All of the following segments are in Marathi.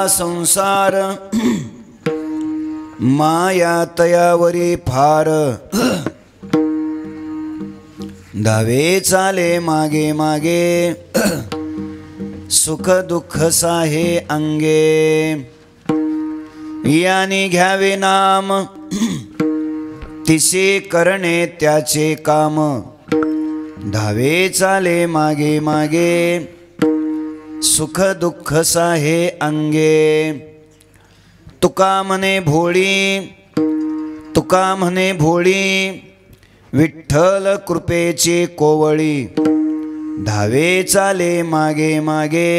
संसार माया तयावरी फार धावे चाले मागे मागे सुख दुःख साहे अंगे याने घ्यावे नाम तिसे करणे त्याचे काम धावे चाले मागे मागे सुख दुःख साहे अंगे तुका म्हणे भोळी विठ्ठल कृपेची कोवळी धावे चाले मागे मागे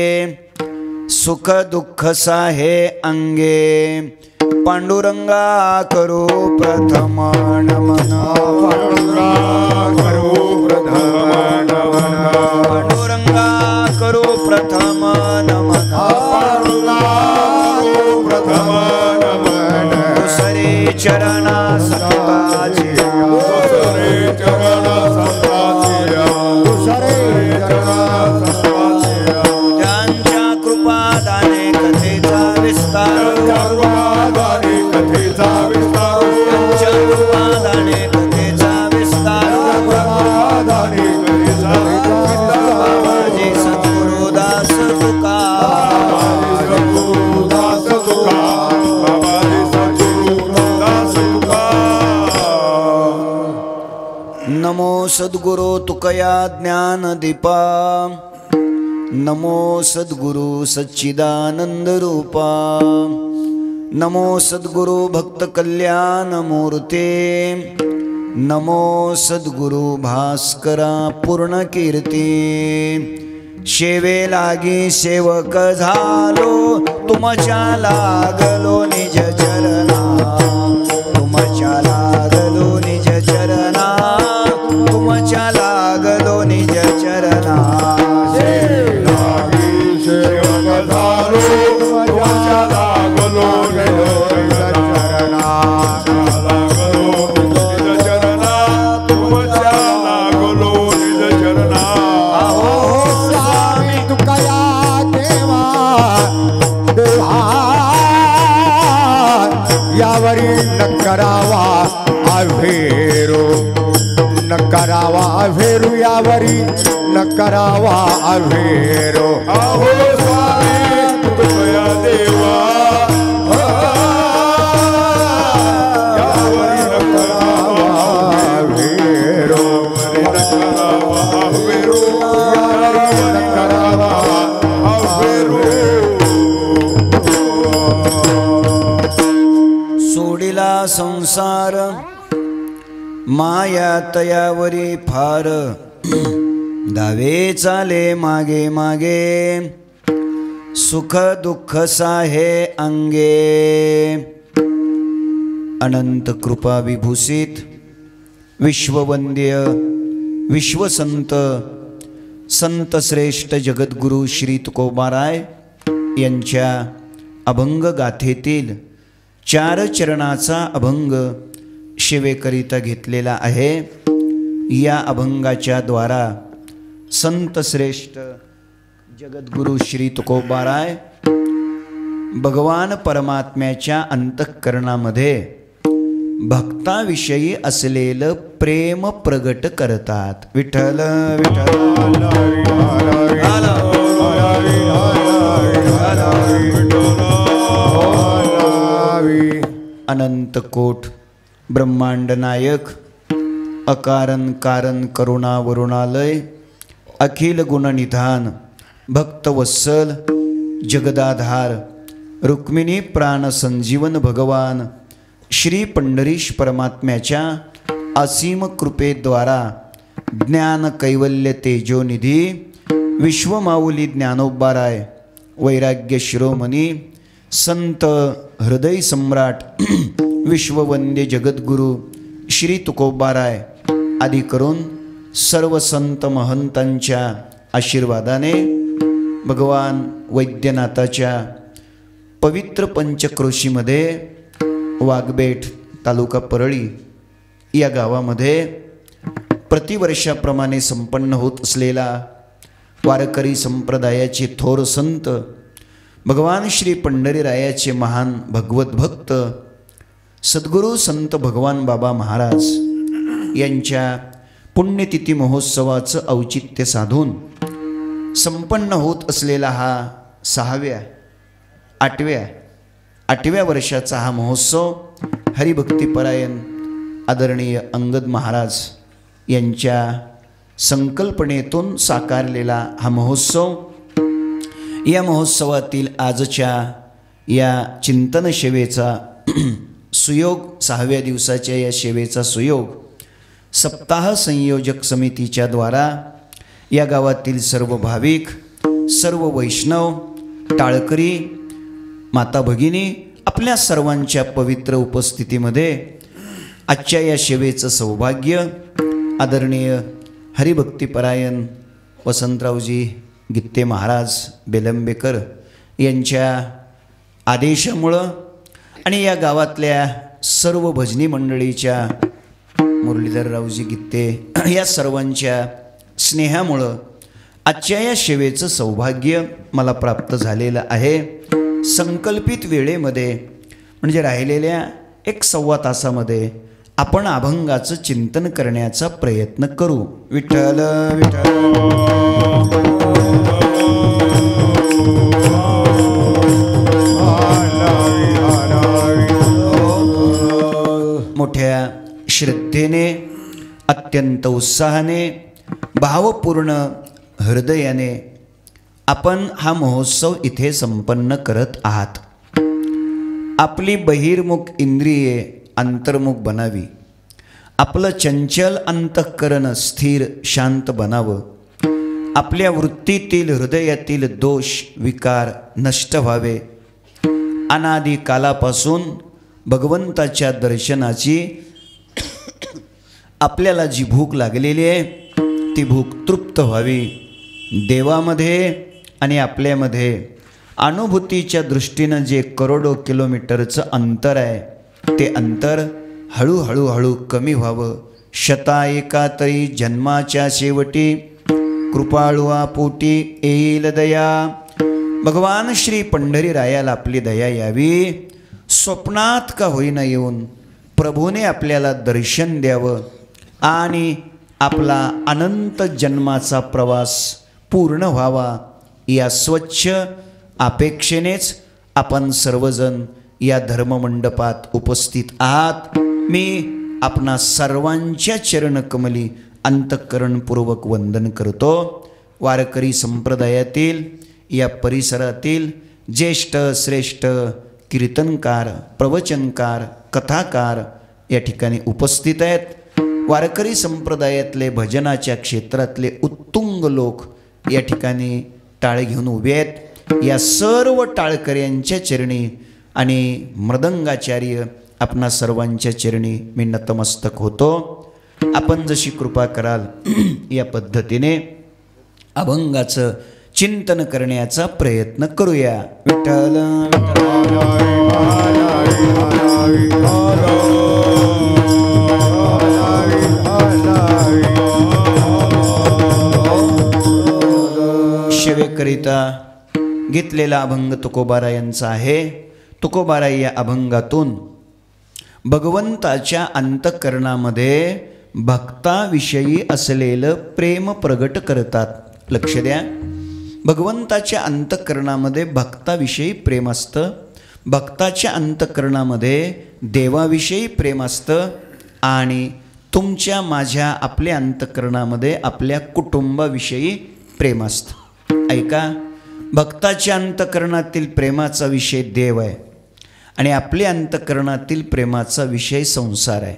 सुख दुःख साहे अंगे पांडुरंगा करो प्रथम नमन पांडुरंगा करो प्रथम नमन दुसरे चरणा संताचे त्यांच्या कृपादाने कथेचा विस्तार त्यांच्या कृपादाने कथेचा विस्तार सद्गुरुदास तुका नमो सद्गुरो तुकया ज्ञान दीपा नमो सद्गुरु सच्चिदानंद रूपा नमो सद्गुरु भक्त कल्याण मूर्ते नमो सद्गुरु भास्करा पूर्ण कीर्ती शेवे लागी सेवक झालो तुमच्या लागलो निज चरणा तुमच्या लागलो निज चरणा तुमच्या लागलो निज चरणा शेवे लागी सेवक झालो तुमच्या लागलो निज चरणा यावरी न करावा अभेरो न करावा अभेरू यावरी न करावा अभेरो अहो स्वामी तुझ्या देवा यावरी न करावा अभेरो न करावा अभेरो यावरी न करावा अभेरो सोडिला संसार माया तयावरी फार धावे चाले मागे मागे सुख दुःख साहे अंगे अनंत कृपा विभूषित विश्ववंद्य विश्वसंत संत श्रेष्ठ जगद्गुरु श्री तुकोबाराय यांच्या अभंग गाथेतील 4 चरणाचा अभंग शिवेकरिता घेतलेला आहे। या अभंगाच्या द्वारा संत श्रेष्ठ जगद्गुरु श्री तुकोबाराय भगवान परमात्म्याच्या अंतःकरणामध्ये भक्ताविषयी असलेलं प्रेम प्रगट करतात। विठ्ठल विठ्ठल अनंत कोट ब्रह्मांड नायक अकारण कारण करुणा वरुणालय अखिल गुणनिधान भक्तवत्सल जगदाधार रुक्मिणी प्राण संजीवन भगवान श्री पंढरीश परमात्म्याच्या असीम कृपेद्वारा ज्ञान कैवल्य तेजोनिधी विश्वमाऊली ज्ञानोबाराय वैराग्य शिरोमणी संत हृदय सम्राट विश्ववंद्य जगद्गुरु श्री तुकोबाराय आदी करून सर्व संत महंतांच्या आशीर्वादाने भगवान वैद्यनाथाच्या पवित्र पंचक्रोशीमध्ये वाघबेट तालुका परळी या गावामध्ये प्रतिवर्षाप्रमाणे संपन्न होत असलेला वारकरी संप्रदायाचे थोर संत भगवान श्री पंढरीरायाचे महान भगवत भक्त सद्गुरू संत भगवान बाबा महाराज यांच्या पुण्यतिथी महोत्सवाचं औचित्य साधून संपन्न होत असलेला हा आठव्या वर्षाचा हा महोत्सव हरिभक्तीपरायण आदरणीय अंगद महाराज यांच्या संकल्पनेतून साकारलेला हा महोत्सव, या महोत्सवातील आजच्या या चिंतन सेवेचा सुयोग 6व्या दिवसाच्या या सेवेचा सुयोग सप्ताह संयोजक समितीच्या द्वारा या गावातील सर्व भाविक, सर्व वैष्णव, टाळकरी, माता भगिनी आपल्या सर्वांच्या पवित्र उपस्थितीमध्ये आजच्या या सेवेचं सौभाग्य आदरणीय हरिभक्तीपरायण वसंतरावजी गित्ते महाराज बेलंबेकर यांच्या आदेशामुळं आणि या गावातल्या सर्व भजनी मंडळीच्या मुरलीधररावजी गित्ते या सर्वांच्या स्नेहामुळं आजच्या या सेवेचं सौभाग्य मला प्राप्त झालेलं आहे. संकल्पित वेळेमध्ये म्हणजे राहिलेल्या 1-1.25 तासामध्ये आपण अभंगाचं चिंतन करण्याचा प्रयत्न करू. विठ्ठल विठ्ठल. मोठ्या श्रद्धेने, अत्यंत उत्साहाने, भावपूर्ण हृदयाने आपण हा महोत्सव इथे संपन्न करत आहात. आपली बहिर्मुख इंद्रिये अंतर्मुख बनावी, आपलं चंचल अंतःकरण स्थिर शांत बनावं, आपल्या वृत्तीतील हृदयातील दोष विकार नष्ट व्हावे, अनादी कालापासून भगवंताच्या दर्शनाची आपल्याला जी भूक लागलेली आहे ती भूक तृप्त व्हावी, देवामध्ये आणि आपल्यामध्ये अनुभूतीच्या दृष्टीनं जे करोडो किलोमीटरचं अंतर आहे ते अंतर हळूहळू कमी व्हावं, शता एका तरी जन्माच्या शेवटी कृपाळुआ पोटी येईल दया. भगवान श्री पंढरीरायाला आपली दया यावी, स्वप्नात का होईना येऊन प्रभूने आपल्याला दर्शन द्यावं आणि आपला अनंत जन्माचा प्रवास पूर्ण व्हावा, या स्वच्छ अपेक्षेनेच आपण सर्वजण या धर्ममंडपात उपस्थित आहात. मी आपणा सर्वांच्या चरणकमली अंतःकरणपूर्वक वंदन करतो. वारकरी संप्रदायातील या परिसरातील ज्येष्ठ श्रेष्ठ कीर्तनकार, प्रवचनकार, कथाकार या ठिकाणी उपस्थित आहेत. वारकरी संप्रदायातले भजनाच्या क्षेत्रातले उत्तुंग लोक या ठिकाणी टाळ घेऊन उभे आहेत. या सर्व टाळकऱ्यांच्या चरणी आणि मृदंगाचार्य आपणा सर्वांच्या चरणी मी नतमस्तक होतो. आपण जशी कृपा कराल या पद्धतीने अभंगाचं चिंतन करण्याचा प्रयत्न करूया. विठ्ठल सेवेकरिता घेतलेला अभंग तुकोबारायांचा आहे. तुकोबाराय या अभंगातून भगवंताच्या अंतःकरणामध्ये भक्ताविषयी असलेलं प्रेम प्रगट करतात. लक्ष द्या, भगवंताच्या अंतःकरणामध्ये भक्ताविषयी प्रेम असतं, भक्ताच्या अंतःकरणामध्ये देवाविषयी प्रेम असतं आणि तुमच्या माझ्या आपल्या अंतःकरणामध्ये आपल्या कुटुंबाविषयी प्रेम असतं. ऐका, भक्ताच्या अंतःकरणातील प्रेमाचा विषय देव आहे आणि आपल्या अंतःकरणातील प्रेमाचा विषय संसार आहे.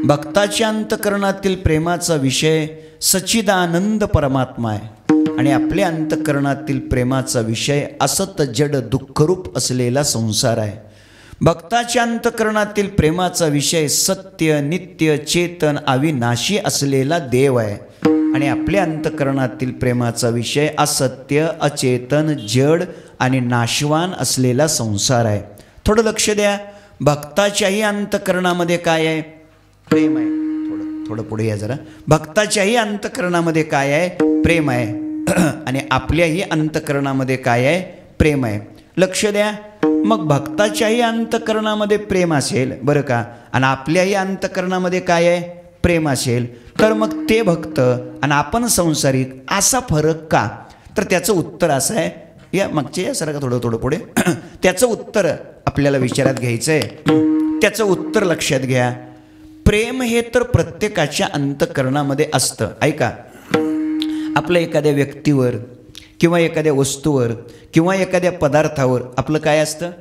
भक्ताच्या अंतःकरणातील प्रेमाचा विषय सच्चिदानंद परमात्मा आहे आणि आपल्या अंतःकरणातील प्रेमाचा विषय असत जड दुःखरूप असलेला संसार आहे. भक्ताच्या अंतःकरणातील प्रेमाचा विषय सत्य, नित्य, चेतन, अविनाशी असलेला देव आहे आणि आपल्या अंतःकरणातील प्रेमाचा विषय असत्य, अचेतन, जड आणि नाशवान असलेला संसार आहे. थोडं लक्ष द्या. भक्ताच्याही अंतःकरणामध्ये काय आहे? प्रेम आहे. थोडं पुढे या जरा. भक्ताच्याही अंतःकरणामध्ये काय आहे? प्रेम आहे. आणि आपल्याही अंतःकरणामध्ये काय आहे? प्रेम आहे. लक्ष द्या. मग भक्ताच्याही अंतःकरणामध्ये प्रेम असेल बरं का, आणि आपल्याही अंतःकरणामध्ये काय आहे? प्रेम असेल, तर मग ते भक्त आणि आपण संसारिक असा फरक का? तर त्याचं उत्तर असं आहे. या मागचे या सारखं थोडं पुढे. त्याचं उत्तर आपल्याला विचारात घ्यायचं आहे. त्याचं उत्तर लक्षात घ्या. प्रेम हे तर प्रत्येकाच्या अंतःकरणामध्ये असतं. ऐका, आपलं एखाद्या व्यक्तीवर किंवा एखाद्या वस्तूवर किंवा एखाद्या पदार्थावर आपलं काय असतं?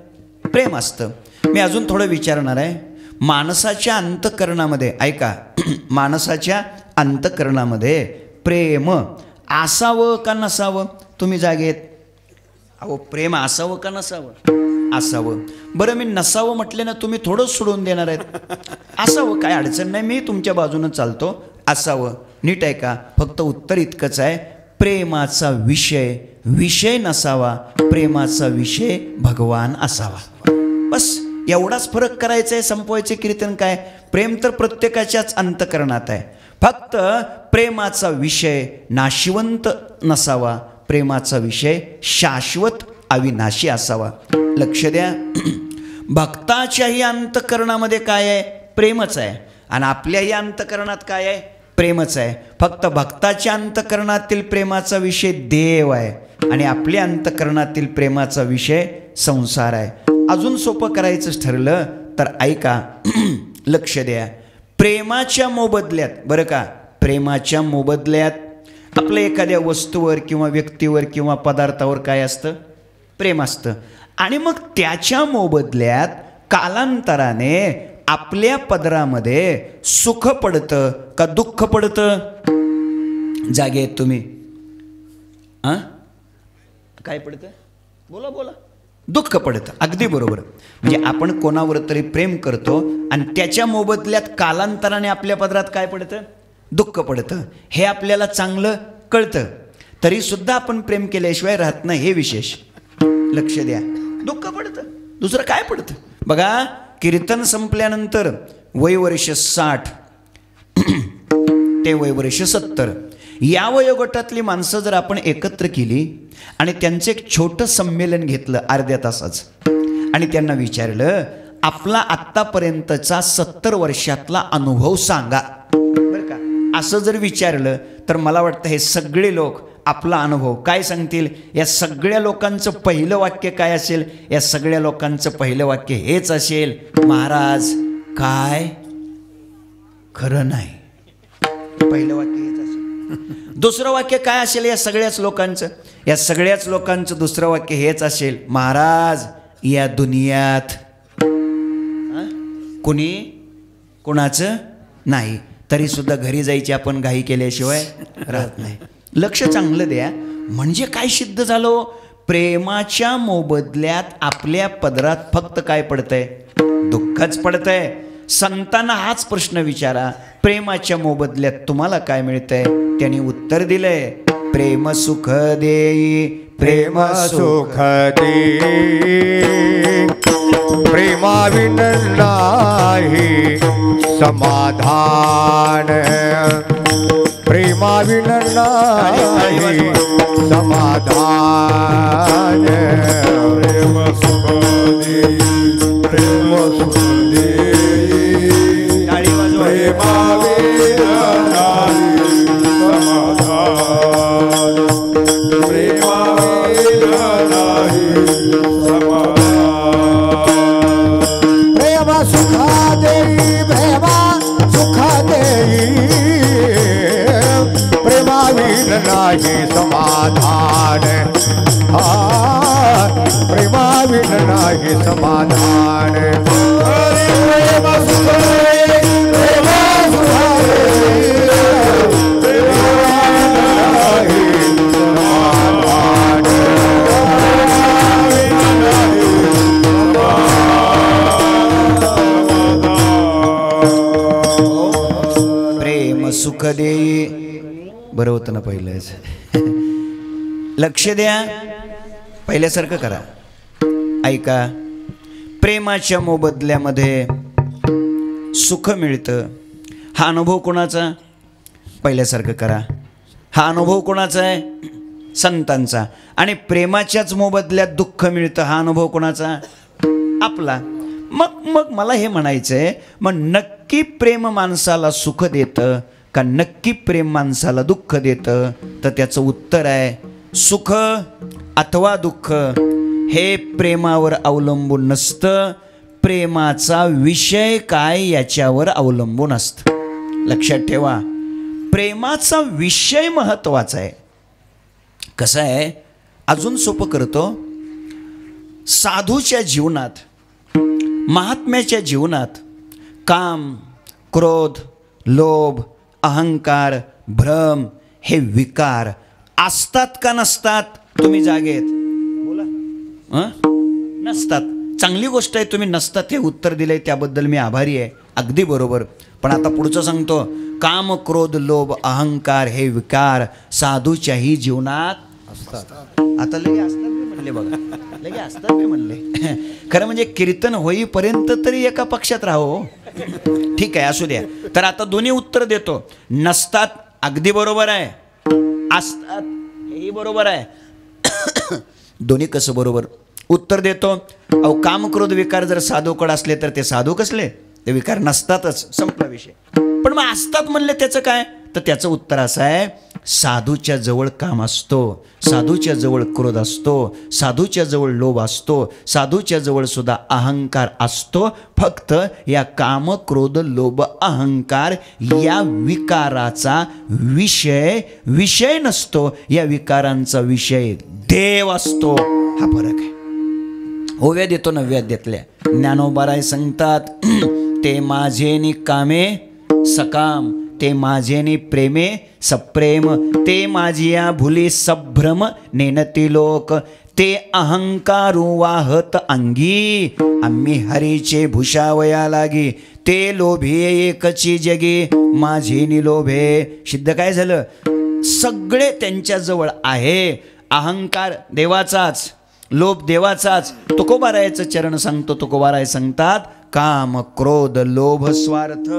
प्रेम असतं. मी अजून थोडं विचारणार आहे. माणसाच्या अंतःकरणामध्ये, ऐका, माणसाच्या अंतःकरणामध्ये प्रेम असावं का नसावं? तुम्ही जागेत? अहो, प्रेम असावं का नसावं? असावं. बरं, मी नसावं म्हटले ना, तुम्ही थोडं सोडून देणार आहेत. असावं, काय अडचण नाही, मी तुमच्या बाजूनं चालतो. असावं. नीट आहे का? फक्त उत्तर इतकंच आहे, प्रेमाचा विषय नसावा, प्रेमाचा विषय भगवान असावा. बस एवढाच फरक करायचा आहे. संपवायचे कीर्तन काय? प्रेम तर प्रत्येकाच्याच अंतःकरणात आहे. फक्त प्रेमाचा विषय नाशिवंत नसावा, प्रेमाचा विषय शाश्वत अविनाशी असावा. लक्ष द्या. भक्ताच्याही अंतःकरणामध्ये काय आहे? प्रेमच आहे. आणि आपल्याही अंतःकरणात काय आहे? प्रेमच आहे. फक्त भक्ताच्या अंतःकरणातील प्रेमाचा विषय देव आहे आणि आपल्या अंतःकरणातील प्रेमाचा विषय संसार आहे. अजून सोपं करायचं ठरलं तर ऐका, लक्ष द्या. प्रेमाच्या मोबदल्यात, बरं का, प्रेमाच्या मोबदल्यात आपलं एखाद्या वस्तूवर किंवा व्यक्तीवर किंवा पदार्थावर काय असतं? प्रेम असतं. आणि मग त्याच्या मोबदल्यात कालांतराने आपल्या पदरामध्ये सुख पडतं का दुःख पडतं? जागे आहेत तुम्ही? काय पडतं? बोला. दुःख पडतं. अगदी बरोबर. म्हणजे आपण कोणावर तरी प्रेम करतो आणि त्याच्या मोबदल्यात कालांतराने आपल्या पदरात काय पडतं? दुःख पडतं. हे आपल्याला चांगलं कळतं. तरी सुद्धा आपण प्रेम केल्याशिवाय राहत नाही, हे विशेष. लक्ष द्या. दुःख पडतं. दुसरं काय पडतं? बघा, कीर्तन संपल्यानंतर वयवर्ष 60 ते वयवर्ष 70 या वयोगटातली माणसं जर आपण एकत्र केली आणि त्यांचं एक छोटं संमेलन घेतलं अर्ध्या तासाचं आणि त्यांना विचारलं, आपला आत्तापर्यंतचा 70 वर्षातला अनुभव सांगा, बरं का, असं जर विचारलं तर मला वाटतं हे सगळे लोक आपला अनुभव काय सांगतील? या सगळ्या लोकांचं पहिलं वाक्य काय असेल? या सगळ्या लोकांचं पहिलं वाक्य हेच असेल, महाराज काय खरं नाही. पहिलं वाक्य हेच असेल. दुसरं वाक्य काय असेल या सगळ्याच लोकांचं? या सगळ्याच लोकांचं दुसरं वाक्य हेच असेल, महाराज या दुनियात कुणी कुणाचं नाही. तरी सुद्धा घरी जायची आपण घाई केल्याशिवाय राहत नाही. लक्ष चांगलं द्या. म्हणजे काय सिद्ध झालं? प्रेमाच्या मोबदल्यात आपल्या पदरात फक्त काय पडतंय? दुःखच पडतंय. संतांना हाच प्रश्न विचारा, प्रेमाच्या मोबदल्यात तुम्हाला काय मिळतंय? त्यांनी उत्तर दिलंय, प्रेम सुख देई, प्रेम सुख देई, प्रेमाविन नाही समाधान, प्रेमाविन नाही समाधान. प्रेम सुख देई, प्रेम सुख देई, प्रेमाविन नाही समाधान, प्रेमाविन नाही समाधान. प्रेम सुख देई, प्रेम सुख देई, प्रेमाविन नाही समाधान. प्रेमाविन नाही समाधान. प्रेम सुख देई, प्रेम सुख देई, प्रेमाविन नाही समाधान. प्रेम सुख देई. बरं होतं ना पहिलंच. लक्ष द्या, पहिल्यासारखं करा. ऐका, प्रेमाच्या मोबदल्यामध्ये सुख मिळतं. हा अनुभव कोणाचा? पहिल्यासारखं करा. हा अनुभव कोणाचा आहे? संतांचा. आणि प्रेमाच्याच मोबदल्यात दुःख मिळतं. हा अनुभव कोणाचा? आपला. मग मला हे म्हणायचं आहे, मग नक्की प्रेम माणसाला सुख देतं का नक्की प्रेम माणसाला दुःख देतं? तर त्याचं उत्तर आहे, सुख अथवा दुःख हे प्रेमावर अवलंबून नसतं, प्रेमाचा विषय काय याच्यावर अवलंबून असतं. लक्षात ठेवा, प्रेमाचा विषय महत्त्वाचा आहे. कसं आहे, अजून सोपं करतो. साधूच्या जीवनात, महात्म्याच्या जीवनात काम, क्रोध, लोभ, अहंकार, भ्रम हे विकार असतात का नसतात? तुम्ही जागेत बोला. नसतात. चांगली गोष्ट आहे, तुम्ही नसतात हे उत्तर दिलंय, त्याबद्दल मी आभारी आहे. अगदी बरोबर. पण आता पुढचं सांगतो, काम, क्रोध, लोभ, अहंकार हे विकार साधूच्याही जीवनात असतात. आता लगे असतात मी म्हणले बघा, लगे असतात मी म्हणले. खरं म्हणजे कीर्तन होईपर्यंत तरी एका पक्षात राहो. ठीक आहे, असू द्या. तर आता दोन्ही उत्तर देतो. नसतात अगदी बरोबर आहे, असतात हेही बरोबर आहे. दोन्ही कसं बरोबर? उत्तर देतो. अहो, काम, क्रोध, विकार जर साधूकडे असले तर ते साधू कसले? ते विकार नसतातच, संपला विषय. पण मग असतात म्हणले त्याचं काय? तर त्याचं उत्तर असं आहे, साधूच्या जवळ काम असतो, साधूच्या जवळ क्रोध असतो, साधूच्या जवळ लोभ असतो, साधूच्या जवळ सुद्धा अहंकार असतो. फक्त या काम, क्रोध, लोभ, अहंकार या विकाराचा विषय नसतो, या विकारांचा विषय देव असतो. हा फरक आहे. ओव्या देतो नव्याद्यातल्या. ज्ञानोबाराय सांगतात, ते माझे निकामे सकाम, ते माझेनी प्रेमे सप्रेम, ते माझिया भुली सभ्रम नेनती लोक, ते अहंकारू वाहत अंगी, आम्ही हरीचे भूषावया लागी, ते लोभी एकची जगी, माझे निलोभे. सिद्ध काय झालं? सगळे त्यांच्याजवळ आहे. अहंकार देवाचाच, लोभ देवाचाच. तुकोबारायचं चरण सांगतो, तुकोबाराय सांगतात, काम, क्रोध, लोभ, स्वार्थ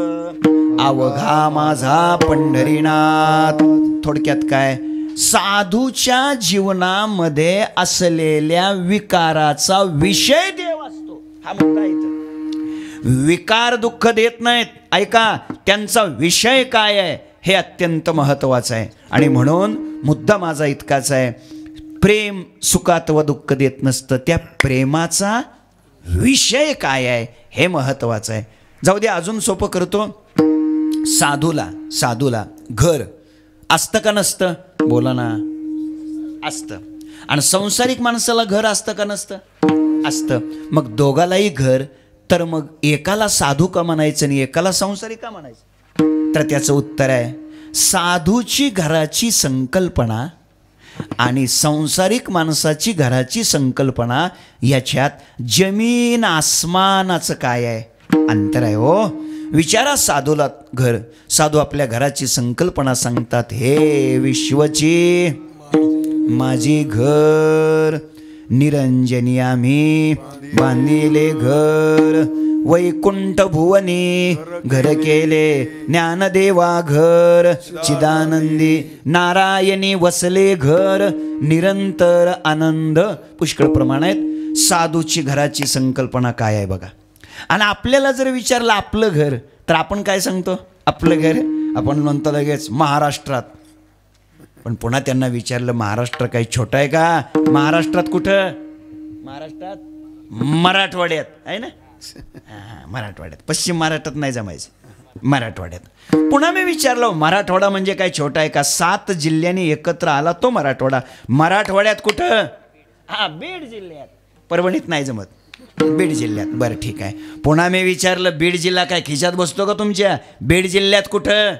अवघा माझा पंढरीनाथ. थोडक्यात काय? साधूच्या जीवनामध्ये असलेल्या विकाराचा विषय देव असतो. हा मुद्दा इथं. विकार दुःख देत नाहीत. ऐका, त्यांचा विषय काय आहे हे अत्यंत महत्त्वाचं आहे. आणि म्हणून मुद्दा माझा इतकाच आहे, प्रेम सुखात व दुःख देत नसतं, त्या प्रेमाचा विषय काय आहे हे महत्त्वाचं आहे. जाऊ दे, अजून सोपं करतो. साधूला घर असतं का नसतं? बोला ना. असतं. आणि संसारिक माणसाला घर असतं का नसतं? असतं. मग दोघालाही घर, तर मग एकाला साधू का म्हणायचं आणि एकाला संसारिक का म्हणायचं? तर त्याचं उत्तर आहे, साधूची घराची संकल्पना आणि संसारिक माणसाची घराची संकल्पना याच्यात जमीन आसमानाचं काय आहे? अंतर आहे हो. विचारा साधूला घर. साधू आपल्या घराची संकल्पना सांगतात, हे विश्वची माझी घर, निरंजनी आम्ही बांधिले घर, वैकुंठ भुवनी घर केले, ज्ञानदेवा घर, चिदानंदी नारायणी वसले घर, निरंतर आनंद पुष्कळ प्रमाणात. साधूची घराची संकल्पना काय आहे बघा. आणि आपल्याला जर विचारलं आपलं घर, तर आपण काय सांगतो? आपलं घर आपण म्हणतो लगेच महाराष्ट्रात. पण पुन्हा त्यांना विचारलं, महाराष्ट्र काही छोटा आहे का? महाराष्ट्रात कुठं? महाराष्ट्रात मराठवाड्यात आहे ना. मराठवाड्यात, पश्चिम महाराष्ट्रात नाही जमायचं, मराठवाड्यात. पुन्हा मी विचारलं, मराठवाडा म्हणजे काय छोटा आहे का? 7 जिल्ह्यांनी एकत्र आला तो मराठवाडा. मराठवाड्यात कुठं? बीड जिल्ह्यात. परभणीत नाही जमत, बीड जिल्ह्यात. बरं ठीक आहे. पुन्हा मी विचारलं, बीड जिल्हा काय खिशात बसतो का तुमच्या? बीड जिल्ह्यात कुठं?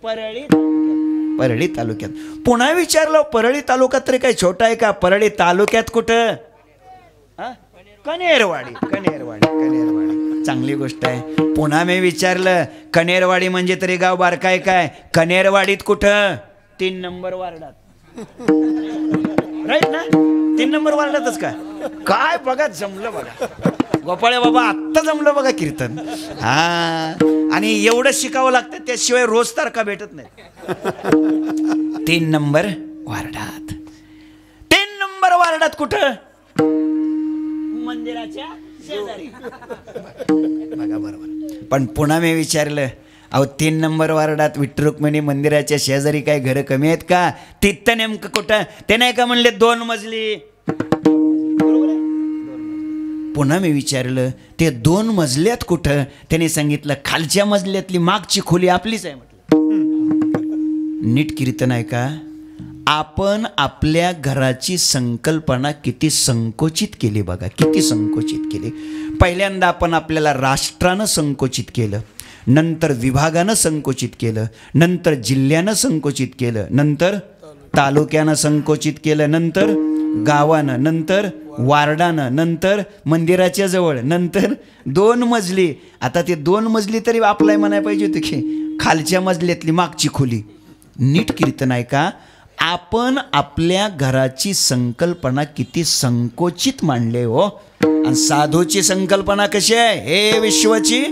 परळी तालुक्यात. पुन्हा विचारलं, परळी तालुका तरी काय छोटा आहे का? परळी तालुक्यात कुठं? कनेरवाडी. चांगली गोष्ट आहे. पुन्हा मी विचारलं कनेरवाडी म्हणजे तरी गाव बारकाय काय? कनेरवाडीत कुठं? 3 नंबर वार्डात. राईट ना? 3 नंबर वार्डातच काय? काय बघा जमलं बघा गोपाळे बाबा, आत्ता जमलं बघा कीर्तन. हा, आणि एवढं शिकावं लागतं, त्याशिवाय रोज तारखा भेटत नाही. 3 नंबर वार्डात. 3 नंबर वार्डात कुठं? मंदिराच्या शेजारी. बघा बरोबर. पण पुन्हा मी विचारलं अहो 3 नंबर वार्डात विठ्ठल रुक्मिणी मंदिराच्या शेजारी काय घरं कमी आहेत का? तिथं नेमकं कुठं? ते नाही का म्हणले 2 मजली. पुन्हा मी विचारलं ते 2 मजल्यात कुठं? त्याने सांगितलं खालच्या मजल्यातली मागची खोली आपलीच आहे म्हटलं. नीट कीर्तन आहे का? आपण आपल्या घराची संकल्पना किती संकोचित केली बघा, किती संकोचित केली. पहिल्यांदा आपण आपल्याला राष्ट्रानं संकोचित केलं, नंतर विभागानं संकोचित केलं, नंतर जिल्ह्यानं संकोचित केलं, नंतर तालुक्यानं संकोचित केलं, नंतर गावानं, नंतर वार्डानं, नंतर मंदिराच्या जवळ, नंतर 2 मजली. आता ते 2 मजली तरी आपल्याला म्हणायला पाहिजे होते की खालच्या मजल्यातली मागची खोली. नीट कीर्तन आहे का? आपण आपल्या घराची संकल्पना किती संकोचित मांडले हो. आणि साधूची संकल्पना कशी आहे? हे विश्वाची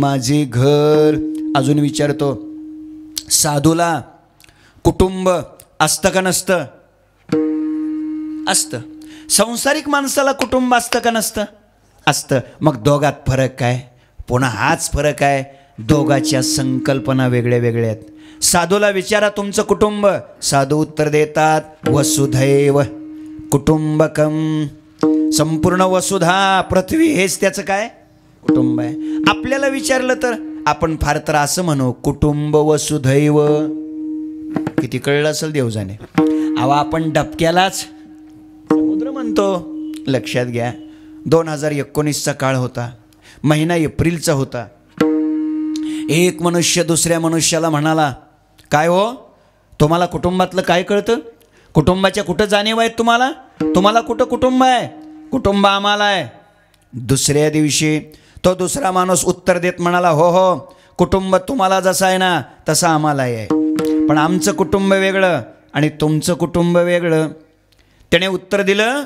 माझे घर. अजून विचारतो, साधूला कुटुंब असतं का नसतं? असतं. संसारिक माणसाला कुटुंब असतं का नसतं? असतं. मग दोघात फरक काय? पुन्हा हाच फरक आहे, दोघाच्या संकल्पना वेगळ्या वेगळ्या आहेत. साधूला विचारा तुमचं कुटुंब, साधू उत्तर देतात वसुधैव कुटुंबकम. संपूर्ण वसुधा पृथ्वी हेच त्याचं काय? कुटुंब आहे. आपल्याला विचारलं तर आपण फार तर असं म्हणू कुटुंब वसुधैव. किती कळलं असेल देव जाणे. अहो आपण डबक्यालाच समुद्र म्हणतो. लक्षात घ्या, 2019चा काळ होता, महिना एप्रिलचा होता. एक मनुष्य दुसऱ्या मनुष्याला म्हणाला, काय हो तुम्हाला कुटुंबातलं काय कळतं? कुटुंबाच्या कुठं जाणीव आहेत तुम्हाला? तुम्हाला कुठं कुटुंब आहे? कुटुंब आम्हाला आहे. दुसऱ्या दिवशी तो दुसरा माणूस उत्तर देत म्हणाला, हो हो कुटुंब तुम्हाला जसं आहे ना तसं आम्हालाही आहे, पण आमचं कुटुंब वेगळं आणि तुमचं कुटुंब वेगळं. त्याने उत्तर दिलं,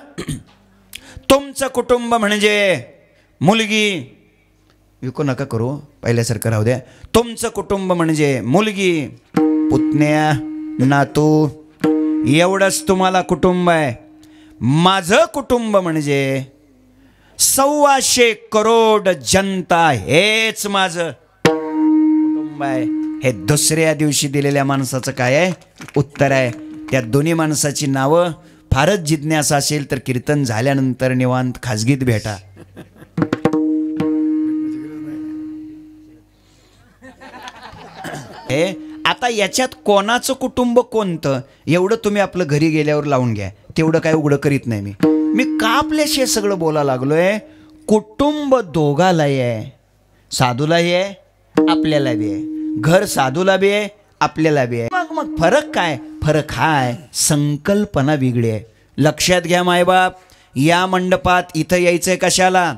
तुमचं कुटुंब म्हणजे मुलगी, विकू नका करू, पहिल्यासारखं राहू द्या. तुमचं कुटुंब म्हणजे मुलगी, पुतण्या, नातू, एवढंच तुम्हाला कुटुंब आहे. माझं कुटुंब म्हणजे 125 करोड जनता, हेच माझं कुटुंब आहे. हे दुसऱ्या दिवशी दिलेल्या माणसाचं काय आहे? उत्तर आहे. त्या दोन्ही माणसाची नावं फारच जिज्ञासा असेल तर कीर्तन झाल्यानंतर निवांत खाजगीत भेटा. आता याच्यात कोणाचं कुटुंब कोणतं एवढं तुम्ही आपलं घरी गेल्यावर लावून घ्या. तेवढं काय उघडं करीत नाही मी का आपल्याशी सगळं बोला लागलोय? कुटुंब दोघालाही आहे, साधूलाही आहे, आपल्याला बी आहे. घर साधूला बी आहे, आपल्याला बी आहे. मग फरक काय? फरक हा आहे संकल्पना वेगळी आहे. लक्षात घ्या मायबाप, या मंडपात इथं यायचंय कशाला?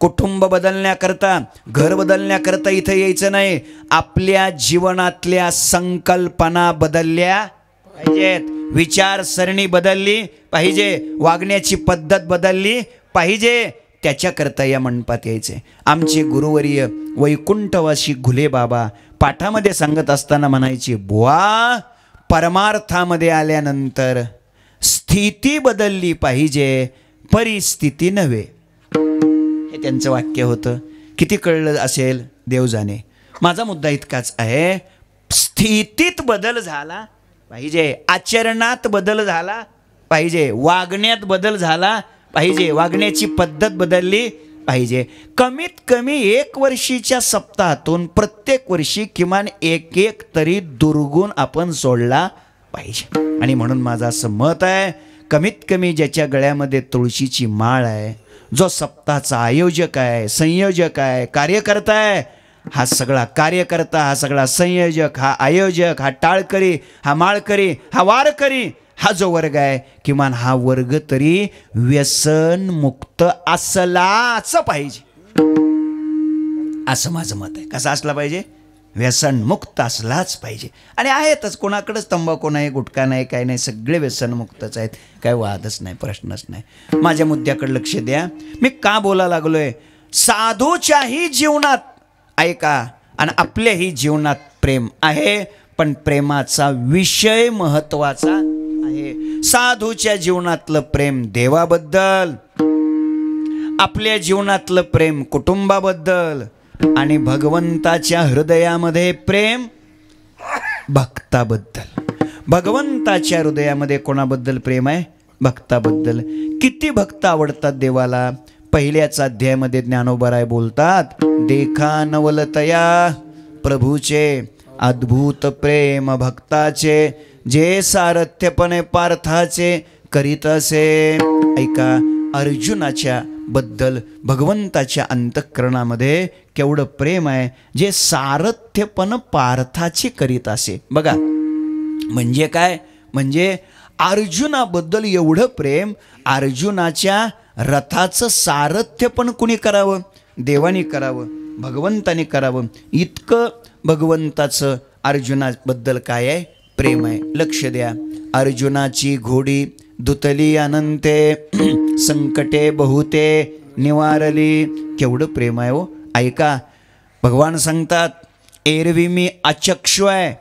कुटुंब बदलण्याकरता, घर बदलण्याकरता इथं यायचं नाही. आपल्या जीवनातल्या संकल्पना बदलल्या पाहिजेत, विचारसरणी बदलली पाहिजे, वागण्याची पद्धत बदलली पाहिजे. त्याच्याकरता या मंडपात यायचे. आमचे गुरुवर्य वैकुंठवासी घुले बाबा पाठामध्ये सांगत असताना म्हणायचे, बुवा परमार्थामध्ये आल्यानंतर स्थिती बदलली पाहिजे, परिस्थिती नव्हे. हे त्यांचं वाक्य होतं. किती कळलं असेल देव जाणे. माझा मुद्दा इतकाच आहे, स्थितीत बदल झाला पाहिजे, आचरणात बदल झाला पाहिजे, वागण्यात बदल झाला पाहिजे, वागण्याची पद्धत बदलली पाहिजे. कमीत कमी 1 वर्षीच्या सप्ताहातून प्रत्येक वर्षी किमान एक तरी दुर्गुण आपण सोडला पाहिजे. आणि म्हणून माझं असं मत आहे, कमीत कमी ज्याच्या गळ्यामध्ये तुळशीची माळ आहे, जो सप्ताहाचा आयोजक आहे, संयोजक आहे, कार्यकर्ता आहे, हा सगळा कार्यकर्ता, हा सगळा संयोजक, हा आयोजक, हा टाळकरी, हा माळकरी, हा वारकरी, हा जो वर्ग आहे, किमान हा वर्ग तरी व्यसनमुक्त असलाच पाहिजे. असं माझं मत आहे. कसा असला पाहिजे? व्यसनमुक्त असलाच पाहिजे. आणि आहेतच, कोणाकडेच तंबाखू नाही, गुटखा नाही, काय नाही, सगळे व्यसनमुक्तच आहेत. काय वादच नाही, प्रश्नच नाही. माझ्या मुद्द्याकडे लक्ष द्या. मी का बोला लागलोय? साधूच्याही जीवनात ऐका आणि आपल्याही जीवनात प्रेम आहे, पण प्रेमाचा विषय महत्वाचा आहे. साधूच्या जीवनातलं प्रेम देवाबद्दल, आपल्या जीवनातलं प्रेम कुटुंबाबद्दल, आणि भगवंताच्या हृदयामध्ये प्रेम भक्ताबद्दल. भगवंताच्या हृदयामध्ये कोणाबद्दल प्रेम आहे? भक्ताबद्दल. किती भक्त आवडतात देवाला? पहिल्याच अध्यायामध्ये ज्ञानोबराय बोलतात, देखा नवलतया प्रभूचे अद्भुत प्रेम भक्ताचे, जे सारथ्यपणे पार्थाचे करीत असे. ऐका, अर्जुनाच्या बद्दल भगवंताच्या अंतःकरणामध्ये केवढं प्रेम आहे, जे सारथ्यपण पार्थाचे करीत असे. बघा, म्हणजे काय? म्हणजे अर्जुनाबद्दल एवढं प्रेम, अर्जुनाच्या रथाचं सारथ्य पण कुणी करावं? देवानी करावं, भगवंताने करावं. इतकं भगवंताचं अर्जुनाबद्दल काय आहे? प्रेम आहे. लक्ष द्या. अर्जुनाची घोडी दुतली अनंते, संकटे बहुते निवारली. केवढं प्रेम आहे हो. ऐका, भगवान सांगतात, एरवी मी अचक्षु आहे,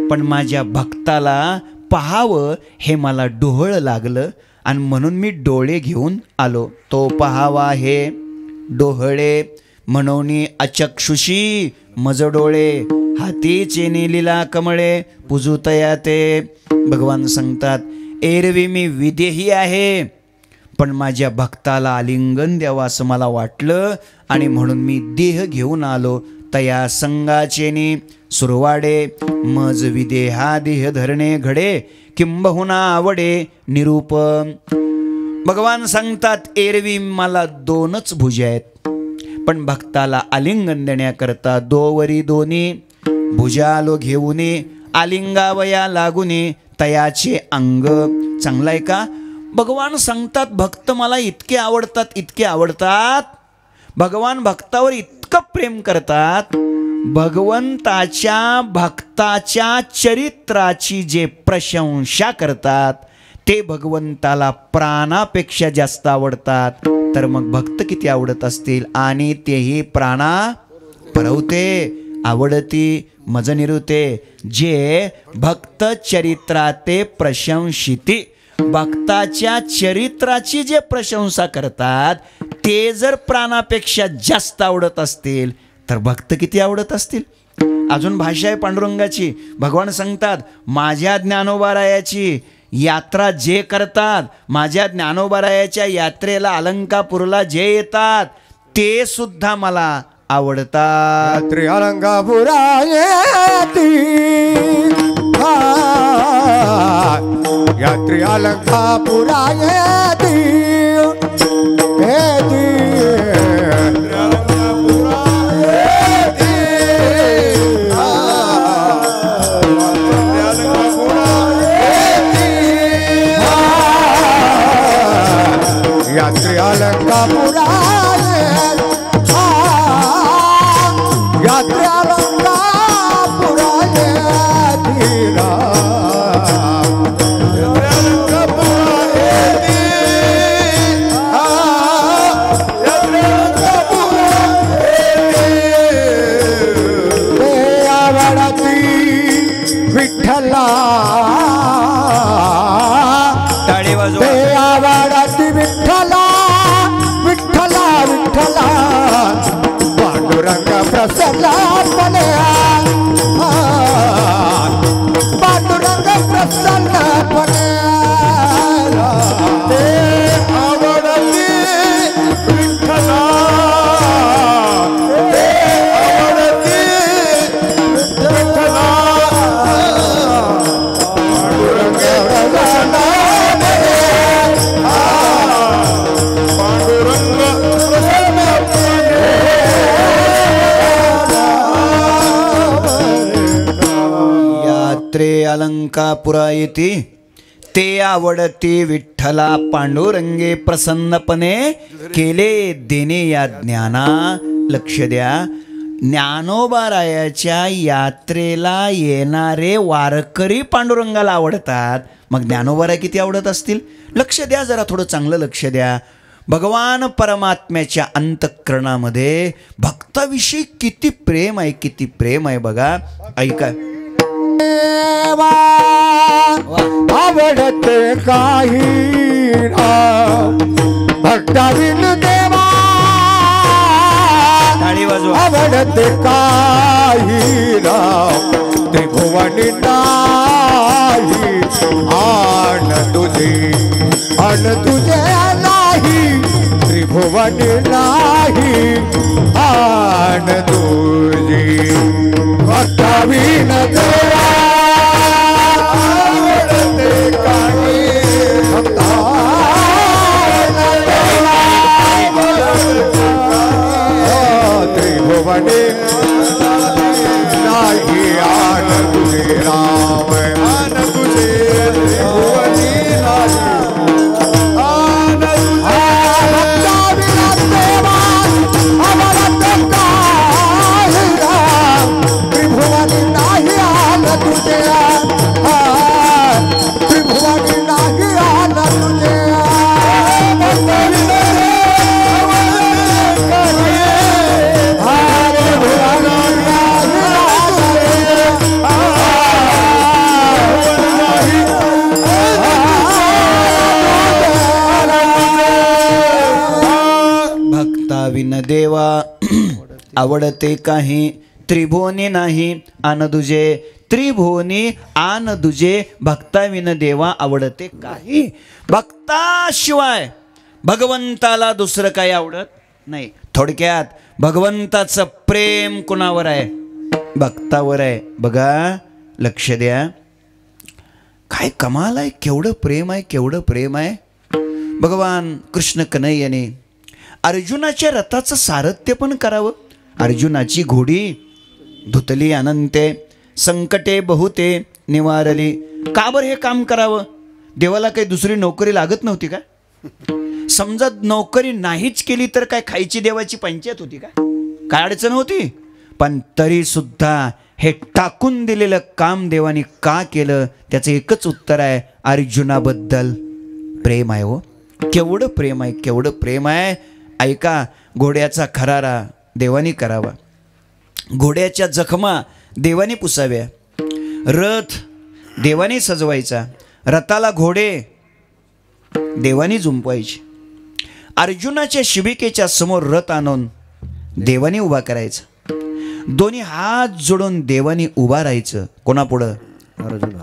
पण माझ्या भक्ताला पाहावं हे मला डोहळ लागलं, आणि म्हणून मी डोळे घेऊन आलो. तो पाहावा हे डोहळे, म्हणून अचक्षुषी मज डोळे, हातीचे लीला कमळे पुजूतया ते. भगवान सांगतात, एरवी मी विदेही आहे, पण माझ्या भक्ताला आलिंगन द्यावं असं मला वाटलं, आणि म्हणून मी देह घेऊन आलो. तया संगाचेनी सुरवाडे, मज विदेहा देह धरणे घडे, किंबहुना आवडे निरूप. भगवान सांगतात, एरवी मला 2च भुजा आहेत, पण भक्ताला आलिंगन देण्याकरता दोवरी दोन्ही भुजा आलो घेऊनी, आलिंगावया लागुनी तयाचे अंग. चांगलं आहे का? भगवान सांगतात, भक्त मला इतके आवडतात, इतके आवडतात. भगवान भक्तावर इतकं प्रेम करतात, भगवंताच्या भक्ताच्या चरित्राची जे प्रशंसा करतात ते भगवंताला प्राणापेक्षा जास्त आवडतात. तर मग भक्त किती आवडत असतील? आणि तेही प्राणा परवते आवडती मज निरुते, जे भक्त चरित्राते प्रशंसिती. भक्ताच्या चरित्राची जे प्रशंसा करतात ते जर प्राणापेक्षा जास्त आवडत असतील तर भक्त किती आवडत असतील? अजून भाषा आहे पांडुरंगाची. भगवान सांगतात, माझ्या ज्ञानोबारायाची यात्रा जे करतात, माझ्या ज्ञानोबारायाच्या यात्रेला अलंकापूरला जे येतात ते सुद्धा मला आवडतात. यात्री अलंकापुरा येती, यात्री अलंकापुरा येती, येती अलंकापुरा येती, यात्री अलंकापुरा यात्री अलंकापुरा विठ्ठला, टाळी वाजवा. आवडती विठ्ठला, विठ्ठला विठ्ठला, पांडुरंग प्रसन्नपणे, पांडुरंग प्रसन्नपणे आवडती विठ्ठला, आवडती विठ्ठला, पांडुरंग प्रसन्नपणे, पांडुरंग यात्रे अलंकापुरा येती, ते आवडते विठ्ठला पांडुरंगे प्रसन्नपणे केले देणे या ज्ञाना. लक्ष द्या, ज्ञानोबारायाच्या यात्रेला येणारे वारकरी पांडुरंगाला आवडतात, मग ज्ञानोबाराय किती आवडत असतील. लक्ष द्या, जरा थोडं चांगलं लक्ष द्या. भगवान परमात्म्याच्या अंतःकरणामध्ये भक्ताविषयी किती प्रेम आहे, किती प्रेम आहे बघा. ऐका, आवडते काही भक्ताविन देवा, टाळी वाजवा. आवडते काही त्रिभुवनी नाही आन तुझे नाही, त्रिभुवनी नाही आन तुझी. भक्ताविन देवा आवडते काही त्रिभुवनी नाही आन तुझे राम, आन तुझे त्रिभुवनी विन देवा आवडते काही त्रिभुवनी नाही आन दुजे, त्रिभुवनी आन दुजे भक्ताविन देवा आवडते काही. भक्ताशिवाय भगवंताला दुसरं काही आवडत नाही. थोडक्यात भगवंताचं प्रेम कुणावर आहे, भक्तावर आहे. बघा, लक्ष द्या, काय कमाल आहे, केवढं प्रेम आहे, केवढं प्रेम आहे. भगवान कृष्ण कन्हैयाने अर्जुनाच्या रथाचं सारथ्य पण करावं. अर्जुनाची घोडी धुतली अनंते, संकटे बहुते निवारली. का बरं हे काम करावं? देवाला काही दुसरी नोकरी लागत नव्हती का? समजा नोकरी नाहीच केली तर काय खायची देवाची पंचायत होती का? काय अडचण होती? पण तरी सुद्धा हे टाकून दिलेलं काम देवाने का केलं? त्याचं एकच उत्तर आहे, अर्जुनाबद्दल प्रेम आहे. हो, केवढं प्रेम आहे, केवढं प्रेम आहे. ऐका, घोड्याचा खरारा देवानी करावा, घोड्याच्या जखमा देवानी पुसाव्या, रथ देवानी सजवायचा, रथाला घोडे देवानी जुंपवायचे, अर्जुनाच्या शिबिकेच्या समोर रथ आणून देवानी उभा करायचा, दोन्ही हात जोडून देवानी उभा राहायचं. कोणापुढं?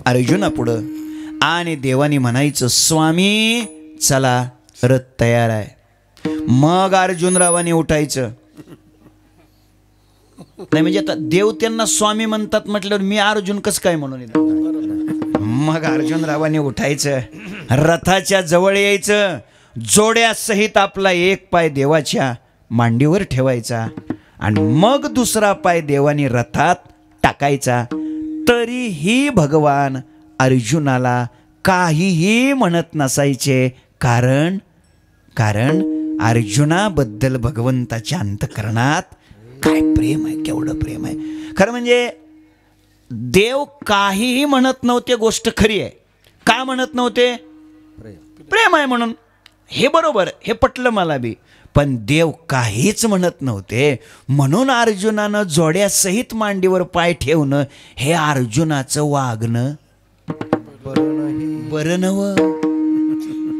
अर्जुनापुढं. आणि देवानी म्हणायचं, स्वामी चला रथ तयार आहे. मग अर्जुनरावाने उठायचं. नाही म्हणजे आता देव त्यांना स्वामी म्हणतात म्हटल्यावर मी अर्जुन कसं काय म्हणून येतो? मग अर्जुनरावाने उठायचं, रथाच्या जवळ यायचं, जोड्यासहित आपला एक पाय देवाच्या मांडीवर ठेवायचा आणि मग दुसरा पाय देवानी रथात टाकायचा. तरीही भगवान अर्जुनाला काहीही म्हणत नसायचे. कारण अर्जुनाबद्दल भगवंताच्या अंतःकरणात काय प्रेम आहे, केवढं प्रेम आहे. खरं म्हणजे देव काहीही म्हणत नव्हते, गोष्ट खरी आहे. का म्हणत नव्हते? प्रेम आहे म्हणून. हे बरोबर, हे पटलं मला बी. पण देव काहीच म्हणत नव्हते म्हणून अर्जुनानं जोड्यासहित मांडीवर पाय ठेवणं हे अर्जुनाचं वागणं बरं नव्ह.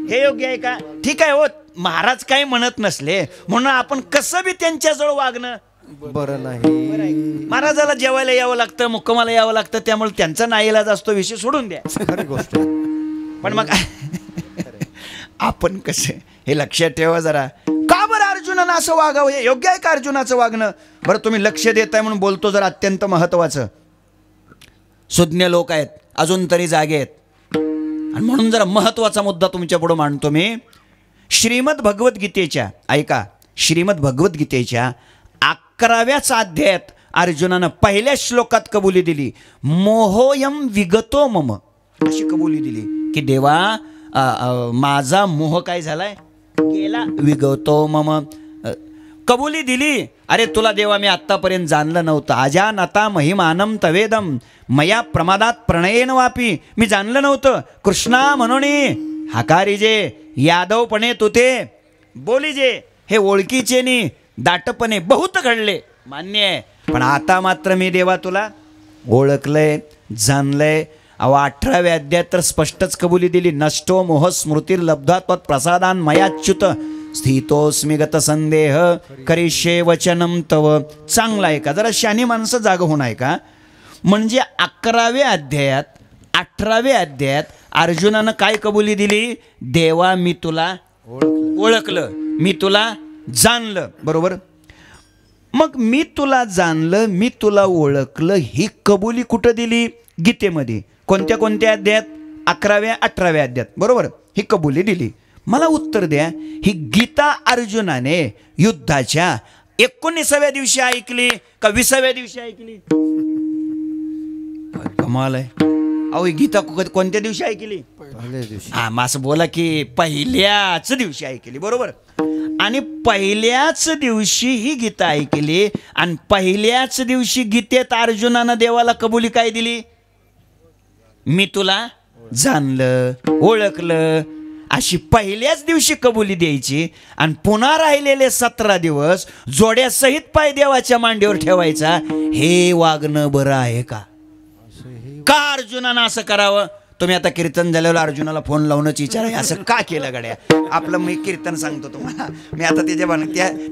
हे योग्य आहे का? ठीक आहे हो, महाराज काही म्हणत नसले म्हणून आपण कसं बी त्यांच्याजवळ वागणं बरं नाही. महाराजाला जेवायला यावं लागतं, मुक्कामाला यावं लागतं, त्यामुळे त्यांचा नाईलाज असतो, विषय सोडून द्या. खरी गोष्ट. पण मग आपण कसे, हे लक्षात ठेवा जरा. का बरं अर्जुनानं असं वागावं? हे योग्य आहे का अर्जुनाचं वागणं? बरं, तुम्ही लक्ष देताय म्हणून बोलतो, जर अत्यंत महत्वाचं. सुज्ञ लोक आहेत, अजून तरी जागे आहेत, आणि म्हणून जरा महत्वाचा मुद्दा तुमच्या पुढे मांडतो मी. श्रीमद भगवद्गीतेच्या, ऐका, श्रीमद भगवद्गीतेच्या 11व्याच अध्यायात अर्जुनानं पहिल्या श्लोकात कबुली दिली, मोहोयम विगतो मम, अशी कबुली दिली. की देवा माझा मोह काय झालाय गेला, विगतो मम, कबुली दिली. अरे तुला देवा मी आत्तापर्यंत जाणलं नव्हतं. अजानता महिमानम तवेदम मया प्रमादात प्रणयेन वापी, मी जाणलं नव्हतं. कृष्णा म्हणून हाकारी जे यादवपणे तुते बोली जे, हे ओळखीचे नी दाटपणे बहुत घडले, मान्य आहे. पण आता मात्र मी देवा तुला ओळखलंय, जाणलंय. अहो 18व्या अध्यायात तर स्पष्टच कबुली दिली. नष्टो मोह स्मृतीर लब्धा त्वत् प्रसादान मयाच्युत स्थितोस्मी गत संदेह करिष्ये वचनम तव. चांगला आहे का? जरा शहाणी माणसं जाग होणार आहे का? म्हणजे 11व्या अध्यायात 18व्या अध्यायात अर्जुनानं काय कबुली दिली? देवा मी तुला ओळखलं, मी तुला जाणलं. बरोबर. मग मी तुला जाणलं, मी तुला ओळखलं, ही कबुली कुठं दिली? गीतेमध्ये. कोणत्या कोणत्या अध्यायात? 11व्या 18व्या अध्यायात. बरोबर. ही कबुली दिली. मला उत्तर द्या, ही गीता अर्जुनाने युद्धाच्या 19व्या दिवशी ऐकली का 20व्या दिवशी ऐकली? कमाल आहे. अहो ही गीता कोणत्या दिवशी ऐकली? पहिल्या दिवशी. हा मग असं बोला की पहिल्याच दिवशी ऐकली. बरोबर. आणि पहिल्याच दिवशी ही गीता ऐकली आणि पहिल्याच दिवशी गीतेत अर्जुनानं देवाला कबुली काय दिली? मी तुला जाणलं, ओळखलं, अशी पहिल्याच दिवशी कबुली द्यायची. आणि पुन्हा राहिलेले 17 दिवस जोड्यासहित पाय देवाच्या मांडीवर ठेवायचा. हे वागणं बरं आहे का? का अर्जुनानं असं करावं? तुम्ही आता कीर्तन झाल्यावर अर्जुनाला फोन लावूनच विचारा असं का केलं गड्या? आपलं मी कीर्तन सांगतो तुम्हाला. मी आता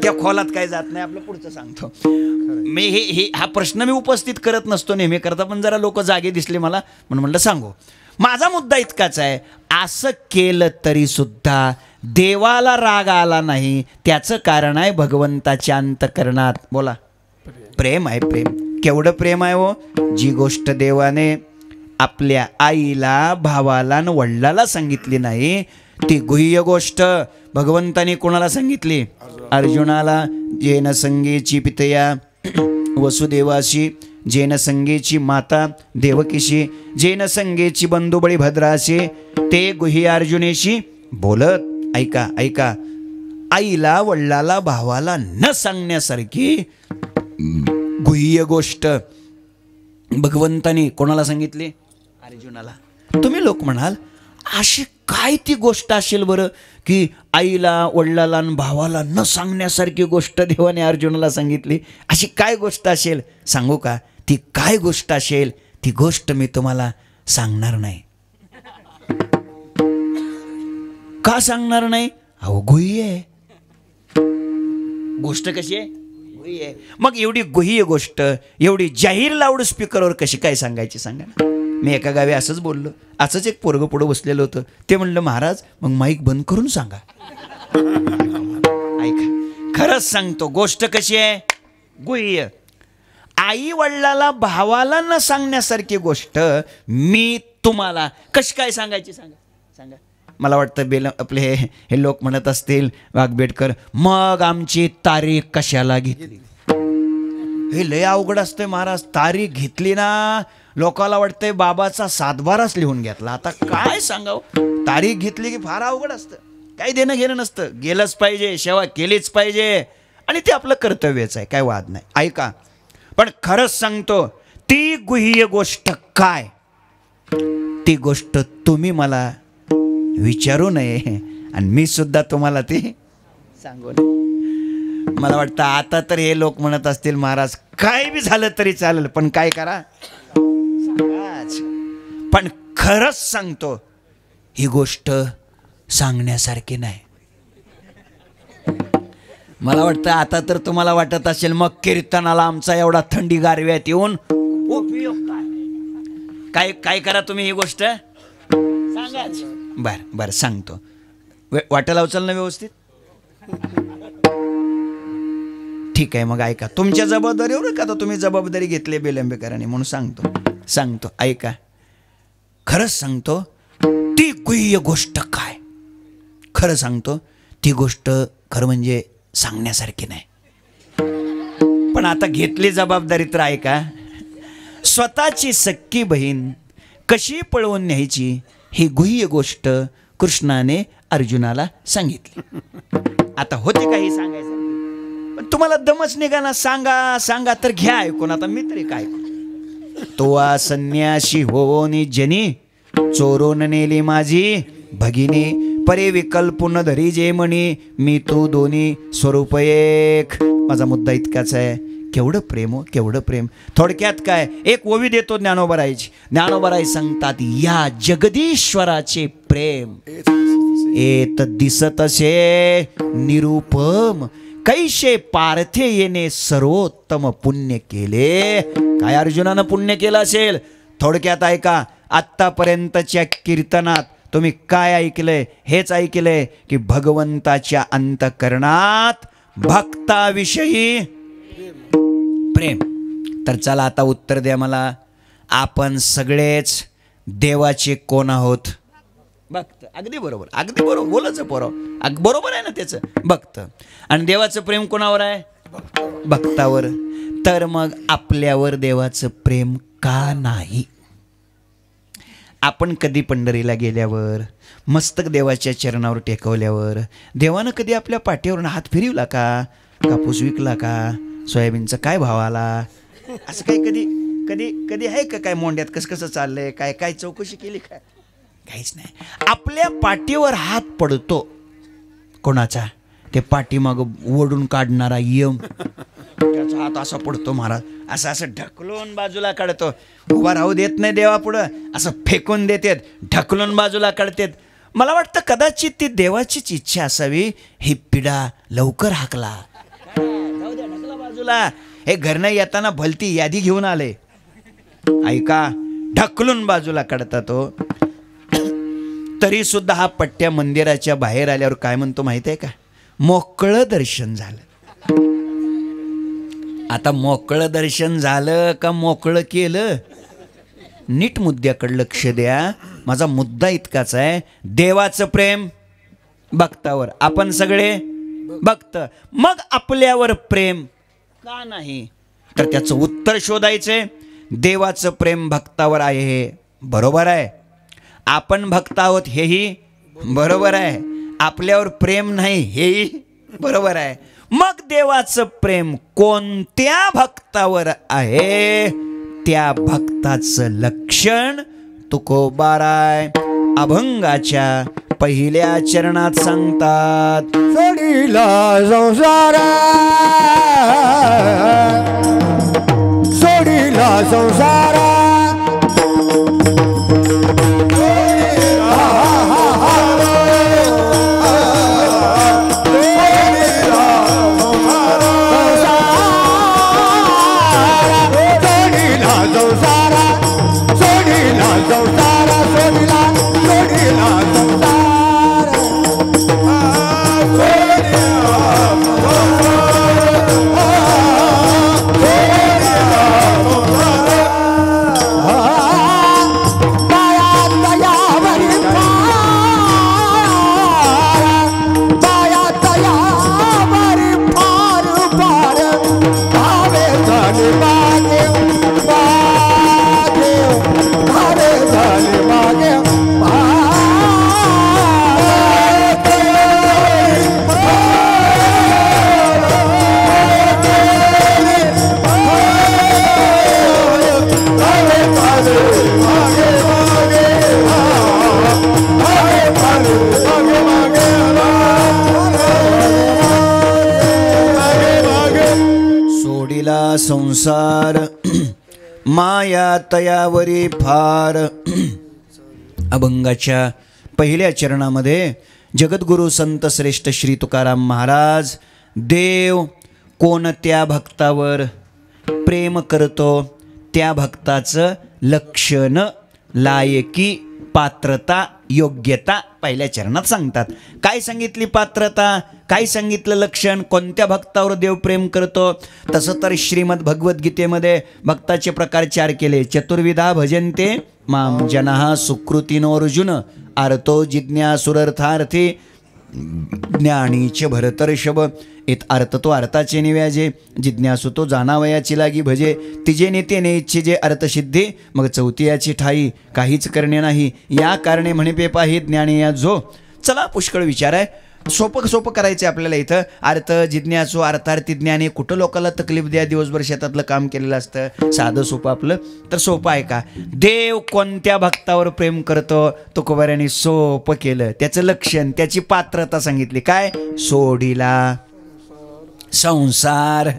त्या खोलात काय जात नाही, आपलं पुढचं सांगतो. मी हा प्रश्न मी उपस्थित करत नसतो नेहमी करता, पण जरा लोक जागे दिसले मला म्हणून म्हणलं सांगू. माझा मुद्दा इतकाच आहे, असं केलं तरी सुद्धा देवाला राग आला नाही. त्याचं कारण आहे भगवंताच्या अंतःकरणात. बोला. प्रेम आहे. प्रेम. केवढं प्रेम आहे हो? जी गोष्ट देवाने आपल्या आईला, भावाला आणि वडिलाला सांगितली नाही, ती गुह्य गोष्ट भगवंताने कोणाला सांगितली? अर्जुनाला. जेन संगेची पितया वसुदेवाशी, जेन संगेची माता देवकीशी, जेन संगेची बंधू बळीभद्राशी, ते गुह्य अर्जुनेशी बोलत. ऐका ऐका, आईला, वडिलाला, भावाला न सांगण्यासारखी गुह्य गोष्ट भगवंतानी कोणाला सांगितली? अर्जुनाला. तुम्ही लोक म्हणाल अशी काय ती गोष्ट असेल बरं की आईला, वडिलाला आणि भावाला न सांगण्यासारखी गोष्ट देवाने अर्जुनाला सांगितली? अशी काय गोष्ट असेल? सांगू का? ती काय गोष्ट असेल ती गोष्ट मी तुम्हाला सांगणार नाही. का सांगणार नाही? अहो गुह्य आहे. गोष्ट कशी आहे? गुह्य आहे. मग एवढी गुह्य गोष्ट एवढी जाहीर लाऊड स्पीकरवर कशी काय सांगायची सांगा ना. मी एका गावी असंच बोललो. असंच एक पोरगं पुढं बसलेलं होतं. ते म्हणलं महाराज मग माईक बंद करून सांगा. ऐका, खरंच सांगतो, गोष्ट कशी आहे? गुह्य. आई वडिलाला, भावाला न सांगण्यासारखी गोष्ट मी तुम्हाला कशी काय सांगायची सांगा सांगा. मला वाटतं आपले हे लोक म्हणत असतील वाघबेडकर, मग आमची तारीख कशाला घेतली? हे लय अवघड असतंय महाराज. तारीख घेतली ना, लोकाला वाटतंय बाबाचा 7 बाराच लिहून घेतला. आता काय सांगावं? तारीख घेतली की फार अवघड असतं. काही देणं घेणं नसतं. गेलंच पाहिजे, सेवा केलीच पाहिजे आणि ते आपलं कर्तव्यच आहे, काय वाद नाही. ऐका, पण खरंच सांगतो, ती गुह्य गोष्ट काय, ती गोष्ट तुम्ही मला विचारू नये आणि मी सुद्धा तुम्हाला ती सांगू नये. मला वाटतं आता तर हे लोक म्हणत असतील महाराज काय बी झालं तरी चालेल, पण काय करा सांगाच. पण खरंच सांगतो, ही गोष्ट सांगण्यासारखी नाही. मला वाटतं आता तर तुम्हाला वाटत असेल मग कीर्तनाला आमचा एवढा थंडी गारव्यात येऊन उपयोग काय? काय करा तुम्ही ही गोष्ट सांगाच. बर सांगतो. वाटायला उचल ना व्यवस्थित. ठीक आहे, मग ऐका. तुमच्या जबाबदारीवर का तर तुम्ही जबाबदारी घेतली बेलंबेकरांनी म्हणून सांगतो. ऐका, खरंच सांगतो, ती गुह्य गोष्ट काय, खरं सांगतो, ती गोष्ट खरं म्हणजे सांगण्यासारखी नाही. पण आता घेतली जबाबदारी तर ऐका. स्वतःची सक्की बहीण कशी पळवून न्यायची ही गुह्य गोष्ट कृष्णाने अर्जुनाला सांगितली. आता होते काही सांगायचं पण तुम्हाला दमच निघाना. सांगा सांगा तर घ्या ऐकून. आता मी तरी काय करू. तो संन्यासी होनी जनी चोरून नेली माझी भगिनी परे विकल्पुन धरी जे म्हणी मी तू दोन्ही स्वरूप एक. माझा मुद्दा इतकाच आहे. केवढं प्रेम हो, केवढं प्रेम. थोडक्यात काय एक ओवी देतो ज्ञानोबरायची. ज्ञानोबराय सांगतात या जगदीश्वराचे प्रेम एत दिसत असे निरुपम कैशे पार्थे येणे सर्वोत्तम पुण्य केले. काय अर्जुनानं पुण्य केलं असेल थोडक्यात ऐका. आत्तापर्यंतच्या कीर्तनात तुम्ही काय ऐकलंय? हेच ऐकलंय की भगवंताच्या अंतःकरणात भक्ताविषयी प्रेम. तर चला आता उत्तर द्या मला. आपण सगळेच देवाचे कोण आहोत? भक्त. अगदी बरोबर, अगदी बरोबर बोलायचं बरोबर आहे ना त्याचं. भक्त. आणि देवाचं प्रेम कोणावर आहे? भक्तावर. तर मग आपल्यावर देवाचं प्रेम का नाही? आपण कधी पंढरीला गेल्यावर मस्तक देवाच्या चरणावर टेकवल्यावर देवानं कधी आपल्या पाठीवरून हात फिरवला का? कापूस विकला का? सोयाबीनचा काय भाव आला? असं काही कधी कधी कधी आहे का? काय मोंड्यात कसं कसं चाललंय काय काय चौकशी केली का? काहीच नाही. आपल्या पाठीवर हात पडतो कोणाचा? ते पाठीमाग ओढून काढणारा यम. त्याचा हात असा पडतो महाराज. असं असं ढकलून बाजूला काढतो. उभा राहू देत नाही देवापुढं. असं फेकून देतात, ढकलून बाजूला काढतात. मला वाटतं कदाचित ती देवाचीच इच्छा असावी. ही पिढा लवकर हाकला, जाऊ द्या, ढकला बाजूला. हे घरनं येताना भलती यादी घेऊन आले. ऐका, ढकलून बाजूला काढता तो. तरी सुद्धा हा पट्ट्या मंदिराच्या बाहेर आल्यावर काय म्हणतो माहित आहे का? मोकळं दर्शन झालं. आता मोकळं दर्शन झालं का मोकळं केलं? नीट मुद्द्याकडे लक्ष द्या. माझा मुद्दा इतकाच आहे. देवाचं प्रेम भक्तावर. आपण सगळे भक्त. मग आपल्यावर प्रेम का नाही? तर त्याचं उत्तर शोधायचंय. देवाचं प्रेम भक्तावर आहे हे बरोबर आहे. आपण भक्त आहोत हेही बरोबर आहे. आपल्यावर प्रेम नाही हेही बरोबर आहे. मग देवाचं प्रेम कोणत्या भक्तावर आहे? त्या भक्ताचं लक्षण तुकोबाराय अभंगाच्या पहिल्या चरणात सांगतात. सोडिला संसार, सोडिला संसार, संसार माया तयावरी फार. अभंगाच्या पहिल्या चरणामध्ये जगद्गुरु संत श्रेष्ठ श्री तुकाराम महाराज देव कोणत्या भक्तावर प्रेम करतो त्या भक्ताचं लक्षण, लायकी, पात्रता, योग्यता पहिल्या चरणात सांगतात. काय सांगितली पात्रता, काय सांगितलं लक्षण, कोणत्या भक्तावर देव प्रेम करतो? तसं तर श्रीमद भगवद्गीतेमध्ये भक्ताचे प्रकार 4 केले. चतुर्विधा भजन्ते माम जनाः सुकृतिनो अर्जुन आर्तो जिज्ञासुरर्थार्थी ज्ञानीचे भरतर्षभ इत अर्थ तो अर्थाचे निव्याजे जिज्ञासू तो जाणावयाची लागी भजे तिजे नेते इच्छे जे अर्थसिद्धी मग चौथीयाची ठाई काहीच करणे नाही या कारणे म्हणे पे पाही ज्ञानी या जो. चला पुष्कळ विचार आहे सोपं करायचं आहे आपल्याला. इथं अर्थ जिज्ञासू अर्थार्थी ज्ञानी कुठं लोकांना तकलीफ द्या दिवसभर शेतातलं काम केलेलं असतं साधं सोपं आपलं तर सोपं आहे का. देव कोणत्या भक्तावर प्रेम करतो तुकोबारायांनी सोपं केलं. त्याचं लक्षण त्याची पात्रता सांगितली काय सोडीला संसार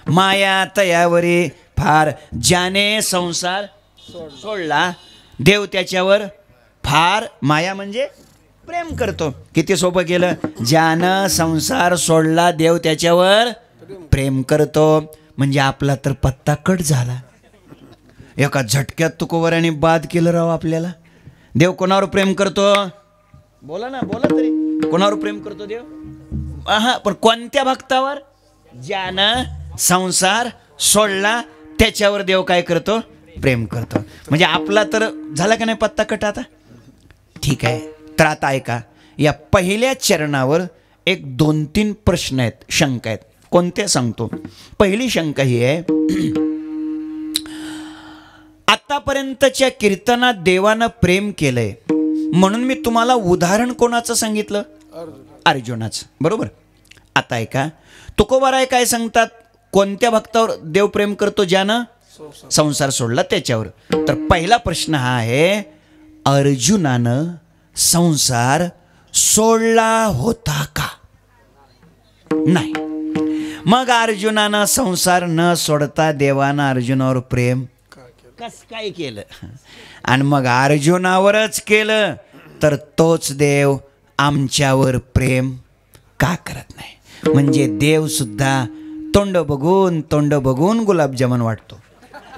माया तयावरी फार ज्याने संसार सोडला देव त्याच्यावर फार माया म्हणजे प्रेम करतो. किती सोपं केलं. ज्यानं संसार सोडला देव त्याच्यावर प्रेम करतो म्हणजे आपला तर पत्ता कट झाला. एका झटक्यात तुकोबारायांनी बाद केलं राव आपल्याला. देव कोणावर प्रेम करतो बोला ना बोला तरी कोणावर प्रेम करतो देव. पण कोणत्या भक्तावर ज्यानं संसार सोडला त्याच्यावर देव काय करतो प्रेम करतो. म्हणजे आपला तर झाला का नाही पत्ता कट आता. ठीक आहे तर आता ऐका या पहिल्या चरणावर एक 2-3 प्रश्न आहेत शंका आहेत. कोणते सांगतो. पहिली शंका ही आहे आतापर्यंतच्या कीर्तनात देवानं प्रेम केलंय म्हणून मी तुम्हाला उदाहरण कोणाचं सांगितलं अर्जुनाचं बरोबर. आता ऐका तुकोबाराय काय सांगतात कोणत्या भक्तावर देव प्रेम करतो ज्यानं संसार सोडला त्याच्यावर. तर पहिला प्रश्न हा आहे अर्जुनानं संसार सोडला होता का नाही. मग अर्जुनानं संसार न सोडता देवानं अर्जुनावर प्रेम कस काय केलं आणि मग अर्जुनावरच केलं तर तोच देव आमच्यावर प्रेम का करत नाही. म्हणजे देव सुद्धा तोंड बघून गुलाबजामुन वाटतो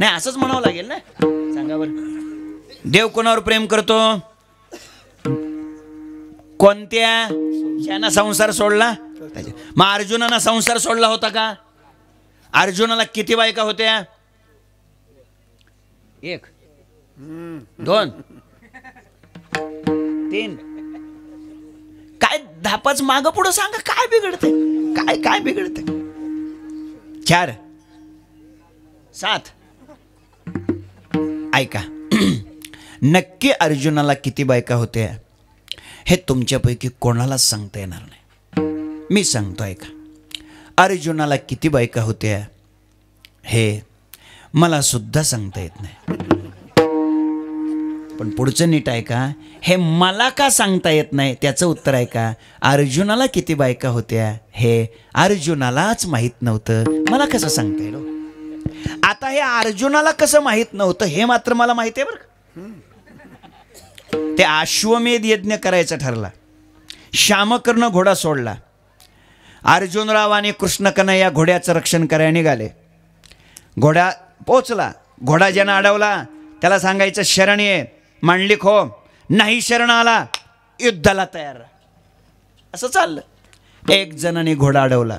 नाही असंच म्हणावं लागेल ना. सांगा बरं देव कोणावर प्रेम करतो कोणत्या ज्यानं संसार सोडला. मग अर्जुनानं संसार सोडला होता का. अर्जुनाला किती बायका होत्या 1 2 3 काय 10-5 मागं पुढं सांगा काय बिघडते काय बिघडते 4 7 ऐका नक्की अर्जुनाला किती बायका होत्या हे तुमच्यापैकी कोणालाच सांगता येणार नाही. मी सांगतो ऐका अर्जुनाला किती बायका होत्या हे मला सुद्धा सांगता येत नाही. पण पुढचं नीट ऐका हे मला का सांगता येत नाही त्याचं उत्तर ऐका. अर्जुनाला किती बायका होत्या हे अर्जुनालाच माहीत नव्हतं मला कसं सांगता येईल. आता हे अर्जुनाला कसं माहीत नव्हतं हे मात्र मला माहिती आहे बरं. ते अश्वमेध यज्ञ करायचा ठरला. श्यामकर्ण घोडा सोडला. अर्जुनराव आणि कृष्णकन्हैया या घोड्याचं रक्षण करायला निघाले. घोडा पोचला. घोडा ज्यानं अडवला त्याला सांगायचं शरण ये मांडलिक हो. नाही शरण आला युद्धाला तयार राहा. असं चाललं. एक जणाने घोडा अडवला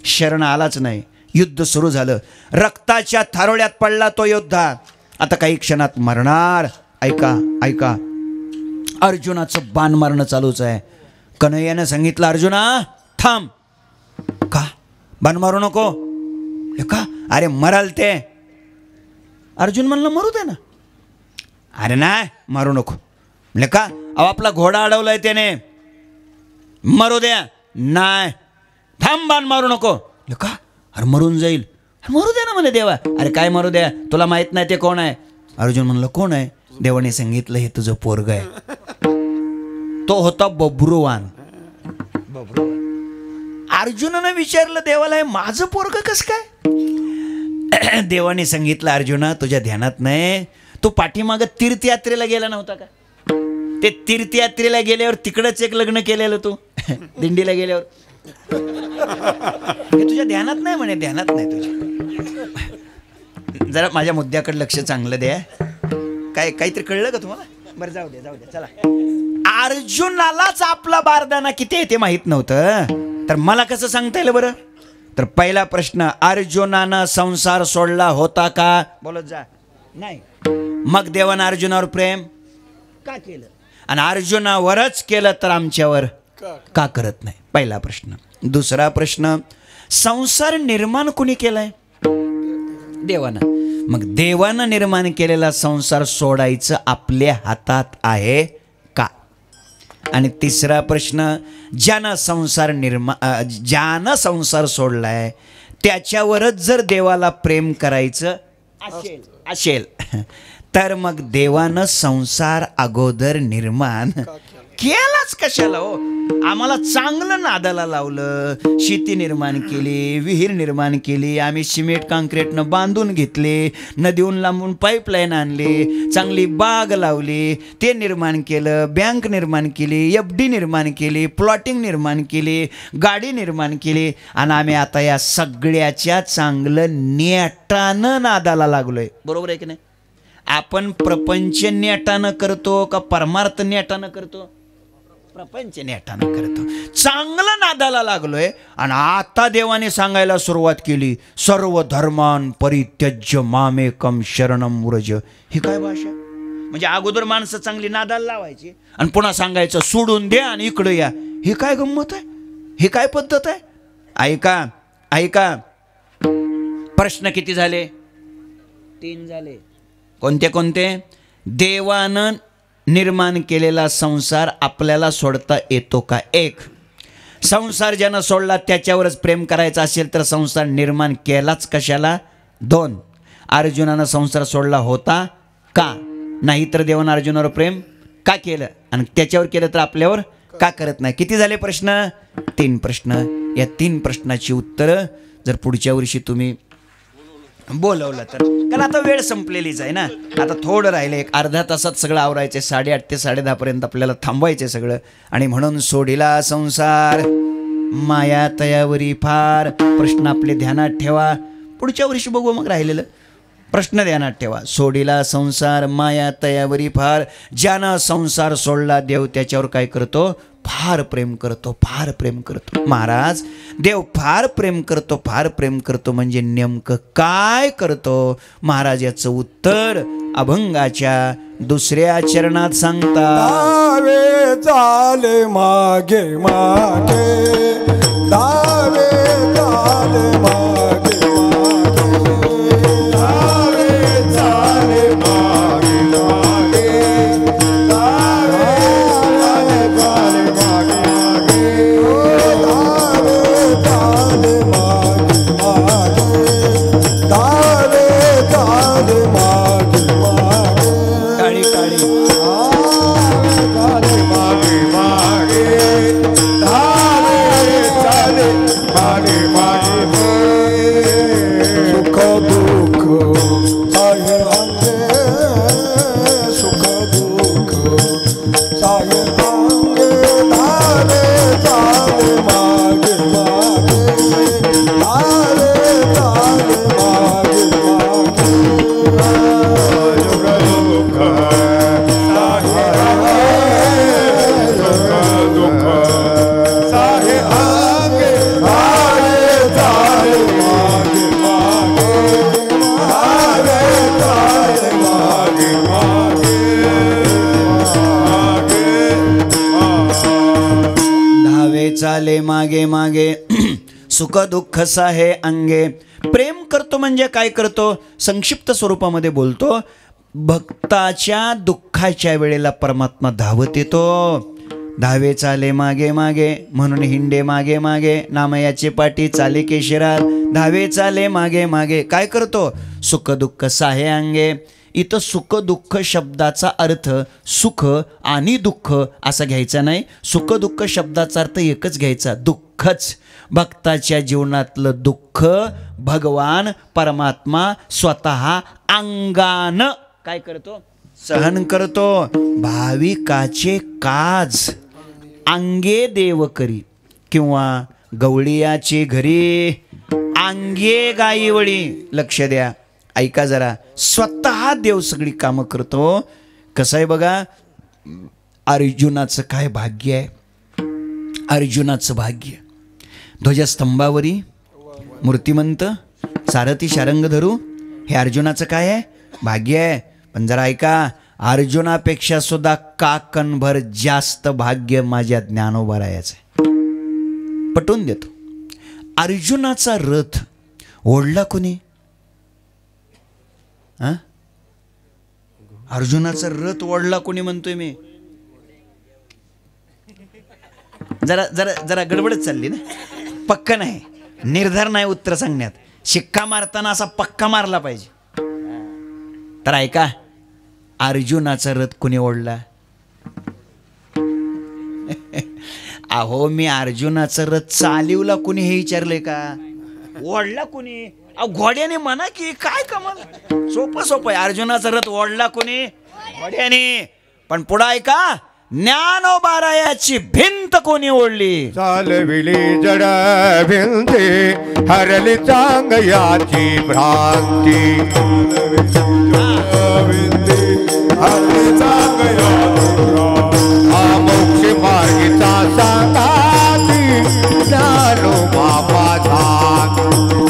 शरण आलाच नाही. युद्ध सुरू झालं. रक्ताच्या थारोळ्यात पडला तो योद्धा. आता काही क्षणात मरणार. ऐका अर्जुनाचं बाण मारणं चालूच आहे. कन्हैयानं सांगितलं अर्जुना थांब. का बाण मारू नको का. अरे मराल ते. अर्जुन म्हणलं मरू दे ना. अरे नाही मारू नको. म्हणजे का अहो आपला घोडा अडवलाय त्याने मरू द्या. नाही थांब बाण मारू नको. का अरे मरून जाईल. मरू द्या ना म्हणे देवा. अरे काय मरू द्या तुला माहित नाही ते कोण आहे. अर्जुन म्हणलं कोण आहे. देवाने सांगितलं हे तुझं पोरग आहे. तो होता बब्रुवान. अर्जुनानं विचारलं देवाला माझं पोरग कसं काय. देवाने सांगितलं अर्जुना तुझ्या ध्यानात नाही तू पाठीमागं तीर्थयात्रेला गेला नव्हता का. ते तीर्थयात्रेला गेल्यावर तिकडंच एक लग्न केलेलं तू दिंडीला गेल्यावर. हे तुझ्या ध्यानात नाही म्हणे. ध्यानात नाही तुझ्या. जरा माझ्या मुद्द्याकडे लक्ष चांगलं द्या. काहीतरी कळलं का तुम्हाला. बरं जाऊ द्या चला. अर्जुनालाच आपला बारदाना किती आहे ते माहित नव्हतं तर मला कसं सांगता येईल बरं. तर पहिला प्रश्न अर्जुनानं संसार सोडला होता का बोलत जा. नाही. मग देवानं अर्जुनावर प्रेम का केलं आणि अर्जुनावरच केलं तर आमच्यावर का करत नाही? पहिला प्रश्न. दुसरा प्रश्न, संसार निर्माण कोणी केलाय? देवानं. मग देवानं निर्माण केलेला संसार सोडायचं आपल्या हातात आहे का? आणि तिसरा प्रश्न, ज्यानं संसार सोडलाय त्याच्यावरच जर देवाला प्रेम करायचं असेल तर मग देवानं संसार अगोदर निर्माण केलाच कशाला हो? आम्हाला चांगलं नादाला लावलं, शेती निर्माण केली, विहीर निर्माण केली, आम्ही सिमेंट काँक्रीटनं बांधून घेतले, नदीहून लांबून पाईपलाईन आणली, चांगली बाग लावली, ते निर्माण केलं, बँक निर्माण केली, FD निर्माण केली, प्लॉटिंग निर्माण केली, गाडी निर्माण केली, आणि आम्ही आता या सगळ्याच्या चांगलं नेटानं नादाला लागलोय. बरोबर आहे की नाही? आपण प्रपंच नेटानं करतो का परमार्थ नेटानं करतो? प्रपंच नेटानं करतो. चांगलं नादाला लागलोय आणि आता देवाने सांगायला सुरुवात केली, सर्व धर्मान परित्यज्य मामेकम शरणम व्रज. ही काय भाषा? म्हणजे अगोदर माणसं चांगली नादाला लावायची आणि पुन्हा सांगायचं सोडून द्या आणि इकडं या. ही काय गंमत आहे? ही काय पद्धत आहे? ऐका ऐका, प्रश्न किती झाले? 3 झाले. कोणते कोणते? देवानं निर्माण केलेला संसार आपल्याला सोडता येतो का? 1. संसार ज्यानं सोडला त्याच्यावरच प्रेम करायचं असेल तर संसार निर्माण केलाच कशाला? 2. अर्जुनानं संसार सोडला होता का? नाही तर देवानं अर्जुनावर प्रेम का केलं? आणि त्याच्यावर केलं तर आपल्यावर का करत नाही? किती झाले प्रश्न? 3 प्रश्न. या 3 प्रश्नाची उत्तरं जर पुढच्या वर्षी तुम्ही बोलवलं तर, कारण आता वेळ संपलेलीच आहे ना. आता थोडं राहिलं, एक अर्धा तासात सगळं आवरायचं. 8:30 ते 10:30 पर्यंत आपल्याला थांबवायचं सगळं. आणि म्हणून सोडिला संसार माया तयावरी फार. प्रश्न आपले ध्यानात ठेवा. पुढच्या वर्षी बघू मग राहिलेलं. प्रश्न ध्यानात ठेवा. सोडिला संसार माया तयावरी फार. ज्यानं संसार सोडला देव त्याच्यावर काय करतो? फार प्रेम करतो, फार प्रेम करतो. महाराज, देव फार प्रेम करतो, फार प्रेम करतो म्हणजे नेमकं काय करतो? महाराज याचं उत्तर अभंगाच्या 2ऱ्या चरणात सांगतात. दावे चाले मागे मागे, दावे चाले मागे मागे, दावे चाले मागे मागे, दावे चाले मागे मागे, दावे चाले मागे मागे, दावे चाले मागे मागे. काळी काळी सुख दुःख साहे अंगे, सुख दुःख साहे अंगे, धारे चाले मागे मागे, धारे चाले मागे मागे. सुख दुःख साहे अंगे, सुख दुःख साहे अंगे, धारे चाले मागे मागे, धारे चाले मागे मागे, धावे चाले मागे मागे, सुख दुःख साहे अंगे. प्रेम करतो म्हणजे काय करतो? संक्षिप्त स्वरूपामध्ये बोलतो, भक्ताच्या दुःखाच्या वेळेला परमात्मा धावत येतो. धावे चाले मागे मागे म्हणून हिंडे मागे मागे, नामयाचे पाठी चाले केशरात. धावे चाले मागे मागे काय करतो? सुख दुःख साहे अंगे. इथं सुख दुःख शब्दाचा अर्थ सुख आणि दुःख असा घ्यायचा नाही. सुख दुःख शब्दाचा अर्थ एकच घ्यायचा, दुःखच. भक्ताच्या जीवनातलं दुःख भगवान परमात्मा स्वतः अंगानं काय करतो? सहन करतो. भाविकाचे काज अंगे देव करी, किंवा गवळीयाचे घरी अंगे गाईवळी. लक्ष द्या, ऐका जरा. स्वतः देव सगळी कामं करतो. कसं आहे बघा, अर्जुनाचं काय भाग्य आहे? अर्जुनाचं भाग्य, ध्वजस्तंभावरी मूर्तिमंत सारथी शारंग धरू, हे अर्जुनाचं काय आहे? भाग्य आहे. पण जरा ऐका, अर्जुनापेक्षा सुद्धा काकणभर जास्त भाग्य माझ्या ज्ञानोबारायाचं आहे. पटवून देतो. अर्जुनाचा रथ ओढला कोणी? अर्जुनाचा रथ ओढला कोणी म्हणतोय मी? जरा जरा जरा गडबडच चालली ना. पक्का नाही, निर्धार नाही उत्तर सांगण्यात. शिक्का मारताना असा पक्का मारला पाहिजे. तर ऐका, अर्जुनाचा रथ कोणी ओढला? अहो, मी अर्जुनाचा रथ चालिवला कोणी हे विचारलंय का? ओढला कोणी? अहो, घोड्याने म्हणा की काय कमाल. सोपं आहे. अर्जुनाचा रथ ओढला कोणी? घोड्याने. पण पुढं ऐका, ज्ञानोबारायाची भिंत कोणी ओढली? चालविली जड भिंती हरली चांग याची भ्रांती. हरली चांग मोक्ष मार्गीचा सांगाती ज्ञानोबा माझा.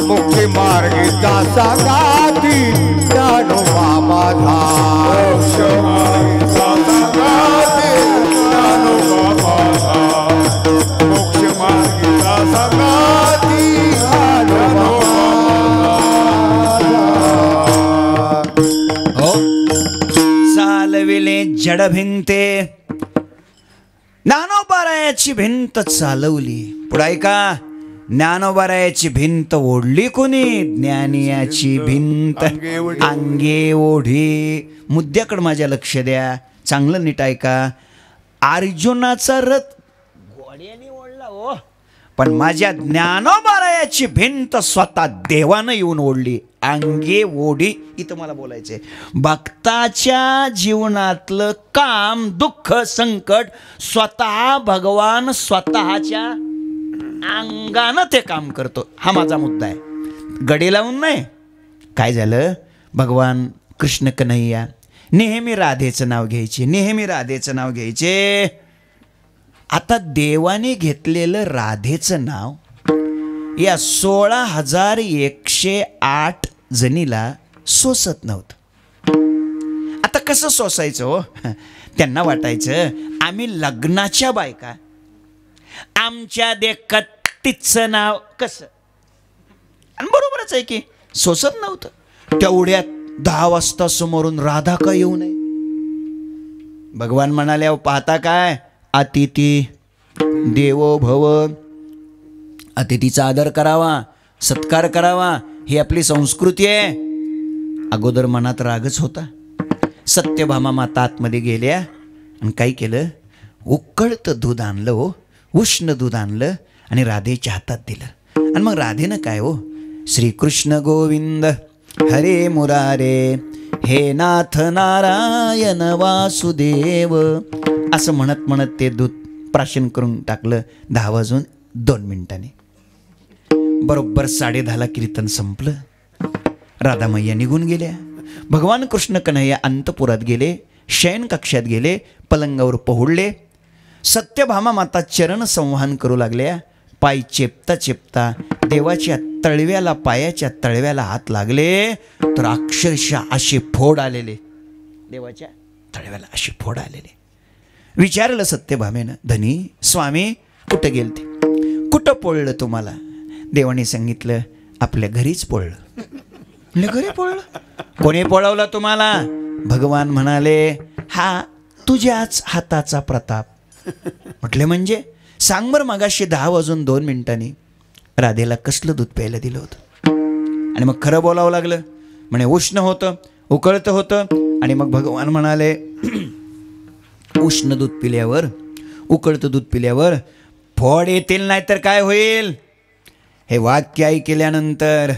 मोक्ष मार्गीचा सांगाती ज्ञानोबा माझा. मोक्ष मार्गीचा सांगाती मोक्ष मार्गीचा सांगाती चालविले जड भिंते, ज्ञानोबारायाची भिंत चालवली. पुढे ऐका, ज्ञानोबारायाची भिंत ओढली कोणी? ज्ञानियाची भिंत अंगे ओढी. मुद्द्याकडे माझ्या लक्ष द्या, चांगलं नीट ऐका. अर्जुनाचा रथ घोड्याने ओढला हो, पण माझ्या ज्ञानोबारायाची भिंत स्वतः देवानं येऊन ओढली. अंगे ओढी. इथं मला बोलायचंय, भक्ताच्या जीवनातलं काम, दुःख, संकट स्वतः भगवान स्वतःच्या अंगानं ते काम करतो. हा माझा मुद्दा आहे, गडी लावून नाही. काय झालं? भगवान कृष्ण कन्हैया नेहमी राधेचं नाव घ्यायचे, नेहमी राधेचं नाव घ्यायचे. आता देवाने घेतलेलं राधेचं नाव या 16,108 जणीला सोसत नव्हतं. आता कसं सोसायचं हो? त्यांना वाटायचं आम्ही लग्नाच्या बायका, आमच्या देखत तिचं नाव कसं. आणि बरोबरच आहे की, सोसत नव्हतं. तेवढ्यात 10 वाजता समोरून राधा का येऊ नये? भगवान म्हणाले, अहो पाहता काय, अतिथी देवो भव, अतिथीचा आदर करावा, सत्कार करावा, ही आपली संस्कृती आहे. अगोदर मनात रागच होता. सत्यभामा माता आतमध्ये गेल्या आणि काय केलं? उकळतं दूध आणलं हो, उष्ण दूध आणलं आणि राधेच्या हातात दिलं. आणि मग राधेनं काय हो, श्रीकृष्ण गोविंद हरे मुरारे हे नाथ नारायण वासुदेव असं म्हणत म्हणत ते दूध प्राशन करून टाकलं. 10 वाजून 2 मिनिटांनी. बरोबर 10:30ला कीर्तन संपलं. राधामय्या निघून गेल्या. भगवान कृष्ण कन्हैया अंतपुरात गेले, शयन कक्षात गेले, पलंगावर पहुडले. सत्यभामा माता चरण संवाहन करू लागल्या. पाय चेपता चेपता देवाच्या तळव्याला, पायाच्या तळव्याला हात लागले तर अक्षरशः असे फोड आलेले. देवाच्या तळव्याला असे फोड आलेले. विचारलं सत्यभामेनं, धनी स्वामी कुठं गेलते, कुठं पोळलं तुम्हाला? देवाने सांगितलं, आपल्या घरीच पोळलं. घरी पोळलं? कोणी पोळवलं तुम्हाला? भगवान म्हणाले, हा तुझ्याच हाताचा प्रताप. म्हटले म्हणजे? सांग बरं, मगाशी 10 वाजून 2 मिनिटांनी राधेला कसलं दूध प्यायला दिलं होतं? आणि मग खरं बोलावं लागलं. म्हणे उष्ण होतं, उकळतं होतं. आणि मग भगवान म्हणाले, उष्ण दूध पिल्यावर, उकळतं दूध पिल्यावर फोड येतील, नाही तर काय होईल? हे वाक्य ऐकल्यानंतर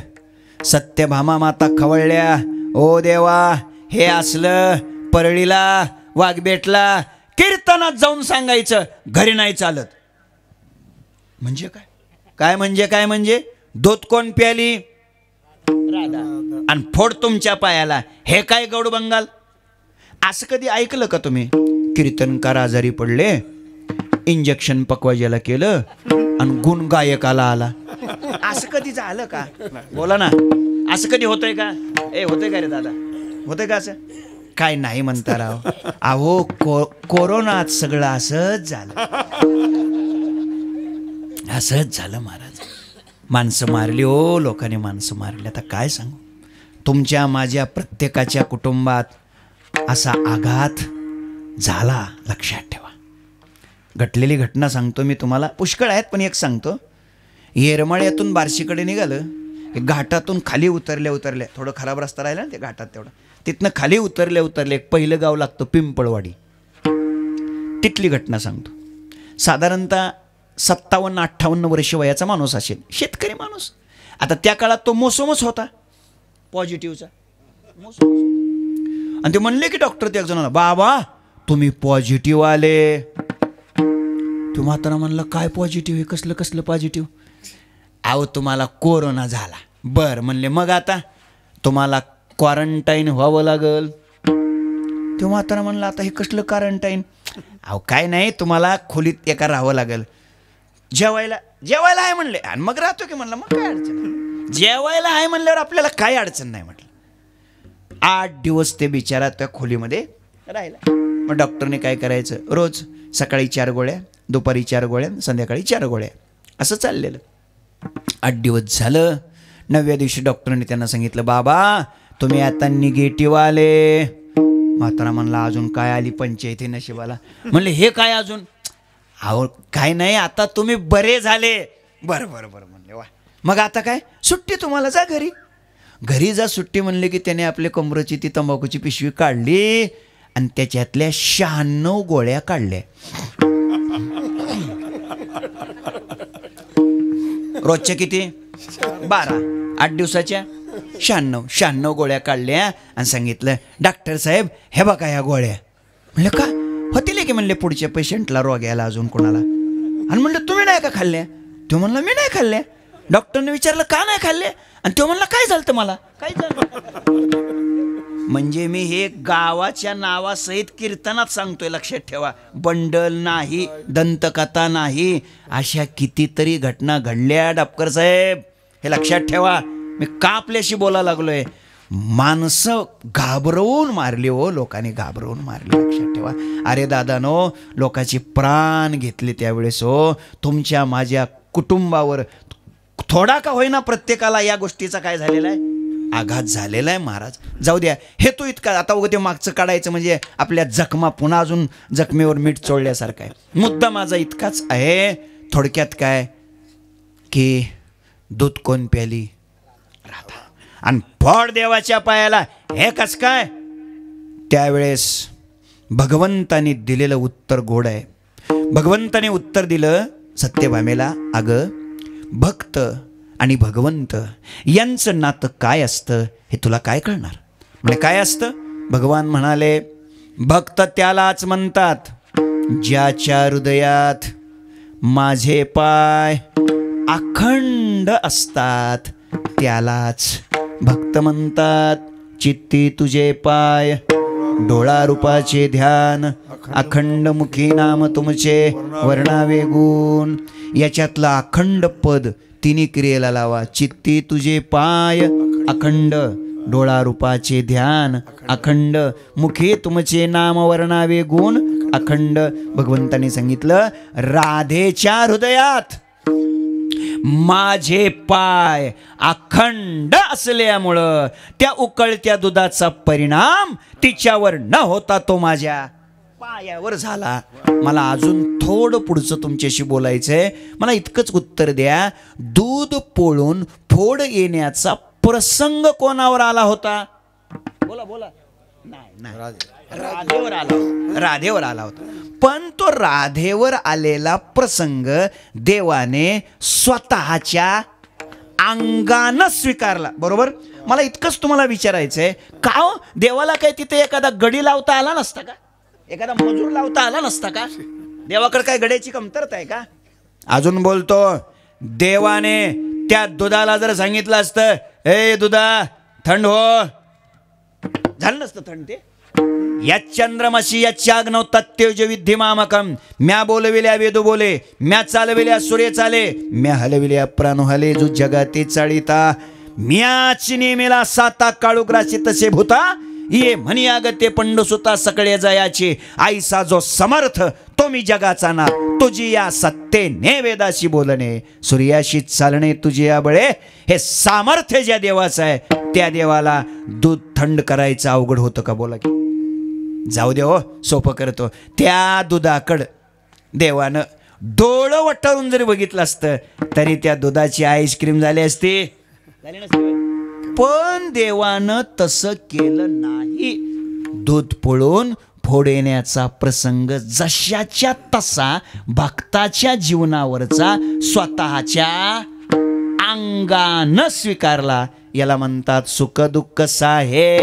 सत्यभामा माता खवळल्या. ओ देवा, हे असलं परळीला, वाघबेटला, कीर्तनात जाऊन सांगायचं, घरी नाही चालत. म्हणजे काय? काय म्हणजे काय म्हणजे? दूध कोण प्याली? राधा. आणि फोड तुमच्या पायाला. हे काय गौड बंगाल? असं कधी ऐकलं का तुम्ही? कीर्तनकार आजारी पडले, इंजेक्शन पकवाजाला केलं आणि गुण गायकाला आला. असं कधी झालं का? बोला ना, असं कधी होतंय का? होतंय का रे दादा? होतंय का असं? काय नाही म्हणता राव. अहो कोरोनात सगळं असंच झालं, असंच झालं महाराज. माणसं मारली हो, लोकांनी माणसं मारली. आता काय सांगू, तुमच्या माझ्या प्रत्येकाच्या कुटुंबात असा आघात झाला, लक्षात ठेवा. घटलेली घटना सांगतो मी तुम्हाला, पुष्कळ आहेत पण एक सांगतो. येरमाळ्यातून बार्शीकडे निघालं, घाटातून खाली उतरल्या थोडं खराब रस्ता राहिला ना ते घाटात, तेवढं तिथनं खाली उतरले एक पहिलं गाव लागतं पिंपळवाडी. तिथली घटना सांगतो. साधारणतः 57-58 वर्ष वयाचा माणूस असेल, शेतकरी माणूस. आता त्या काळात तो मोसमच होता पॉझिटिव्हचा. आणि ते म्हणले की डॉक्टर ते एक जणाला, बाबा तुम्ही पॉझिटिव्ह आले. तो म्हातारा म्हणला, काय पॉझिटिव्ह आहे, कसलं पॉझिटिव्ह? अहो तुम्हाला कोरोना झाला. बरं म्हणले, मग आता तुम्हाला क्वारंटाईन व्हावं लागल. तो म्हातारा म्हणला, आता हे कसलं क्वारंटाईन? अहो काय नाही, तुम्हाला खोलीत एका राहावं लागेल. जेवायला आहे म्हणले, आणि मग राहतो की म्हणलं, मग काय अडचण नाही. जेवायला आहे म्हणल्यावर आपल्याला काय अडचण नाही म्हटलं. 8 दिवस ते बिचारा त्या खोलीमध्ये राहिला. मग डॉक्टरने काय करायचं, रोज सकाळी 4 गोळ्या, दुपारी 4 गोळ्या, संध्याकाळी 4 गोळ्या, असं चाललेलं. 8 दिवस झालं. 9व्या दिवशी डॉक्टरने त्यांना सांगितलं, बाबा तुम्ही आता निगेटिव्ह आले. म्हातारा म्हणला, अजून काय आली पंचायती नशिबाला. म्हणले, हे काय अजून? अहो काय नाही, आता तुम्ही बरे झाले. बरं म्हणले, वा. मग आता काय, सुट्टी तुम्हाला, जा घरी जा. सुट्टी म्हणले की त्याने आपल्या कमरेची ती तंबाखूची पिशवी काढली आणि त्याच्यातल्या 96 गोळ्या काढल्या. रोजच्या किती? 12. 8 दिवसाच्या 96 गोळ्या काढल्या आणि सांगितलं, डॉक्टर साहेब हे बघा ह्या गोळ्या. म्हणलं, का होतील की? म्हणले, पुढच्या पेशंटला रोग यायला अजून कोणाला. आणि म्हणलं, तुम्ही नाही का खाल्ल्या? तो म्हणला, मी नाही खाल्ल्या. डॉक्टरने विचारलं, का नाही खाल्ले? आणि तो म्हणला, काय झालं मला? काय झालं म्हणजे मी हे गावाच्या नावासहित कीर्तनात सांगतोय, लक्षात ठेवा. बंडल नाही, दंतकथा नाही, अशा कितीतरी घटना घडल्या डॉक्टर साहेब, हे लक्षात ठेवा. मी का आपल्याशी बोलायला लागलोय? माणसं घाबरवून मारली हो, लोकांनी घाबरवून मारली, लक्षात ठेवा. अरे दादानो, लोकांचे प्राण घेतले त्यावेळेस हो. तुमच्या माझ्या कुटुंबावर थोडा का होईना प्रत्येकाला या गोष्टीचा काय झालेला आहे, आघात झालेला आहे महाराज. जाऊ द्या, हेतू इतका. आता उगं ते मागचं काढायचं म्हणजे आपल्या जखमा पुन्हा अजून जखमेवर मीठ चोळल्यासारखं आहे. मुद्दा माझा इतकाच आहे, थोडक्यात काय की दूध कोण प्याली? राधा. आणि फोड देवाच्या पायाला, हे कस काय? त्यावेळेस भगवंताने दिलेलं उत्तर गोड आहे. भगवंताने उत्तर दिलं सत्यभामेला, अगं भक्त आणि भगवंत यांचं नातं काय असतं हे तुला काय कळणार? म्हणजे काय असतं? भगवान म्हणाले, भक्त त्यालाच म्हणतात ज्याच्या हृदयात माझे पाय अखंड असतात, त्यालाच भक्त म्हणतात. चित्ती तुझे पाय, डोळा रूपाचे ध्यान, अखंड मुखी नाम तुमचे वर्णावे गुण. याच्यातला अखंड पद तिन्ही क्रियेला लावा. चित्ती तुझे पाय अखंड, डोळा रूपाचे ध्यान अखंड, मुखे तुमचे नाम वर्णावे गुण अखंड. भगवंताने सांगितलं, राधेच्या हृदयात माझे पाय अखंड असल्यामुळं त्या उकळत्या दुधाचा परिणाम तिच्यावर न होता तो माझ्या पायावर झाला. मला अजून थोडं पुढचं तुमच्याशी बोलायचंय. मला इतकंच उत्तर द्या, दूध पोळून फोड येण्याचा प्रसंग कोणावर आला होता? बोला. नाही, राधेवर आला होता. पण तो राधेवर आलेला प्रसंग देवाने स्वतःच्या अंगानं स्वीकारला, बरोबर. मला इतकंच तुम्हाला विचारायचंय, का हो देवाला काय तिथे एखादा गडी लावता आला नसता का? एखादा मजूर लावता आला नसता का? देवाकडे काय गड्याची कमतरता आहे का? अजून बोलतो, देवाने त्या दुधाला जर सांगितलं असतं, हे दुधा थंड हो, झालं नसतं थंड. ते यच्चंद्रमसी यच्चाग्नौ तत्तेज विद्धिमामकम. म्या बोलविल्या वेदू बोले, म्या चालविल्या सूर्य चाले, म्या हलविल्या प्राणो हले, जो जगाते चाळीता. म्याच नेमेला साता काळुग्राशी तसे भूता, ये म्हणी आगते पंडसुता सकळे जयाचे, आईसा जो समर्थ तो मी जगाचा ना, तुझी या सत्तेने वेदाशी बोलणे, सूर्याशी चालणे तुझी या बळे, हे सामर्थ्य ज्या देवाचं आहे त्या देवाला दूध थंड करायचं अवघड होतं का? बोला की. जाऊ दे हो, सोपं करतो. त्या दुधाकडं देवानं डोळं वटारून जरी बघितलं असतं तरी त्या दुधाची आईस्क्रीम झाली असती, पण देवानं तसं केलं नाही. दूध पळून फोड येण्याचा प्रसंग जशाच्या तसा भक्ताच्या जीवनावरचा स्वतःच्या अंगानं स्वीकारला. याला म्हणतात सुख दुःख साहे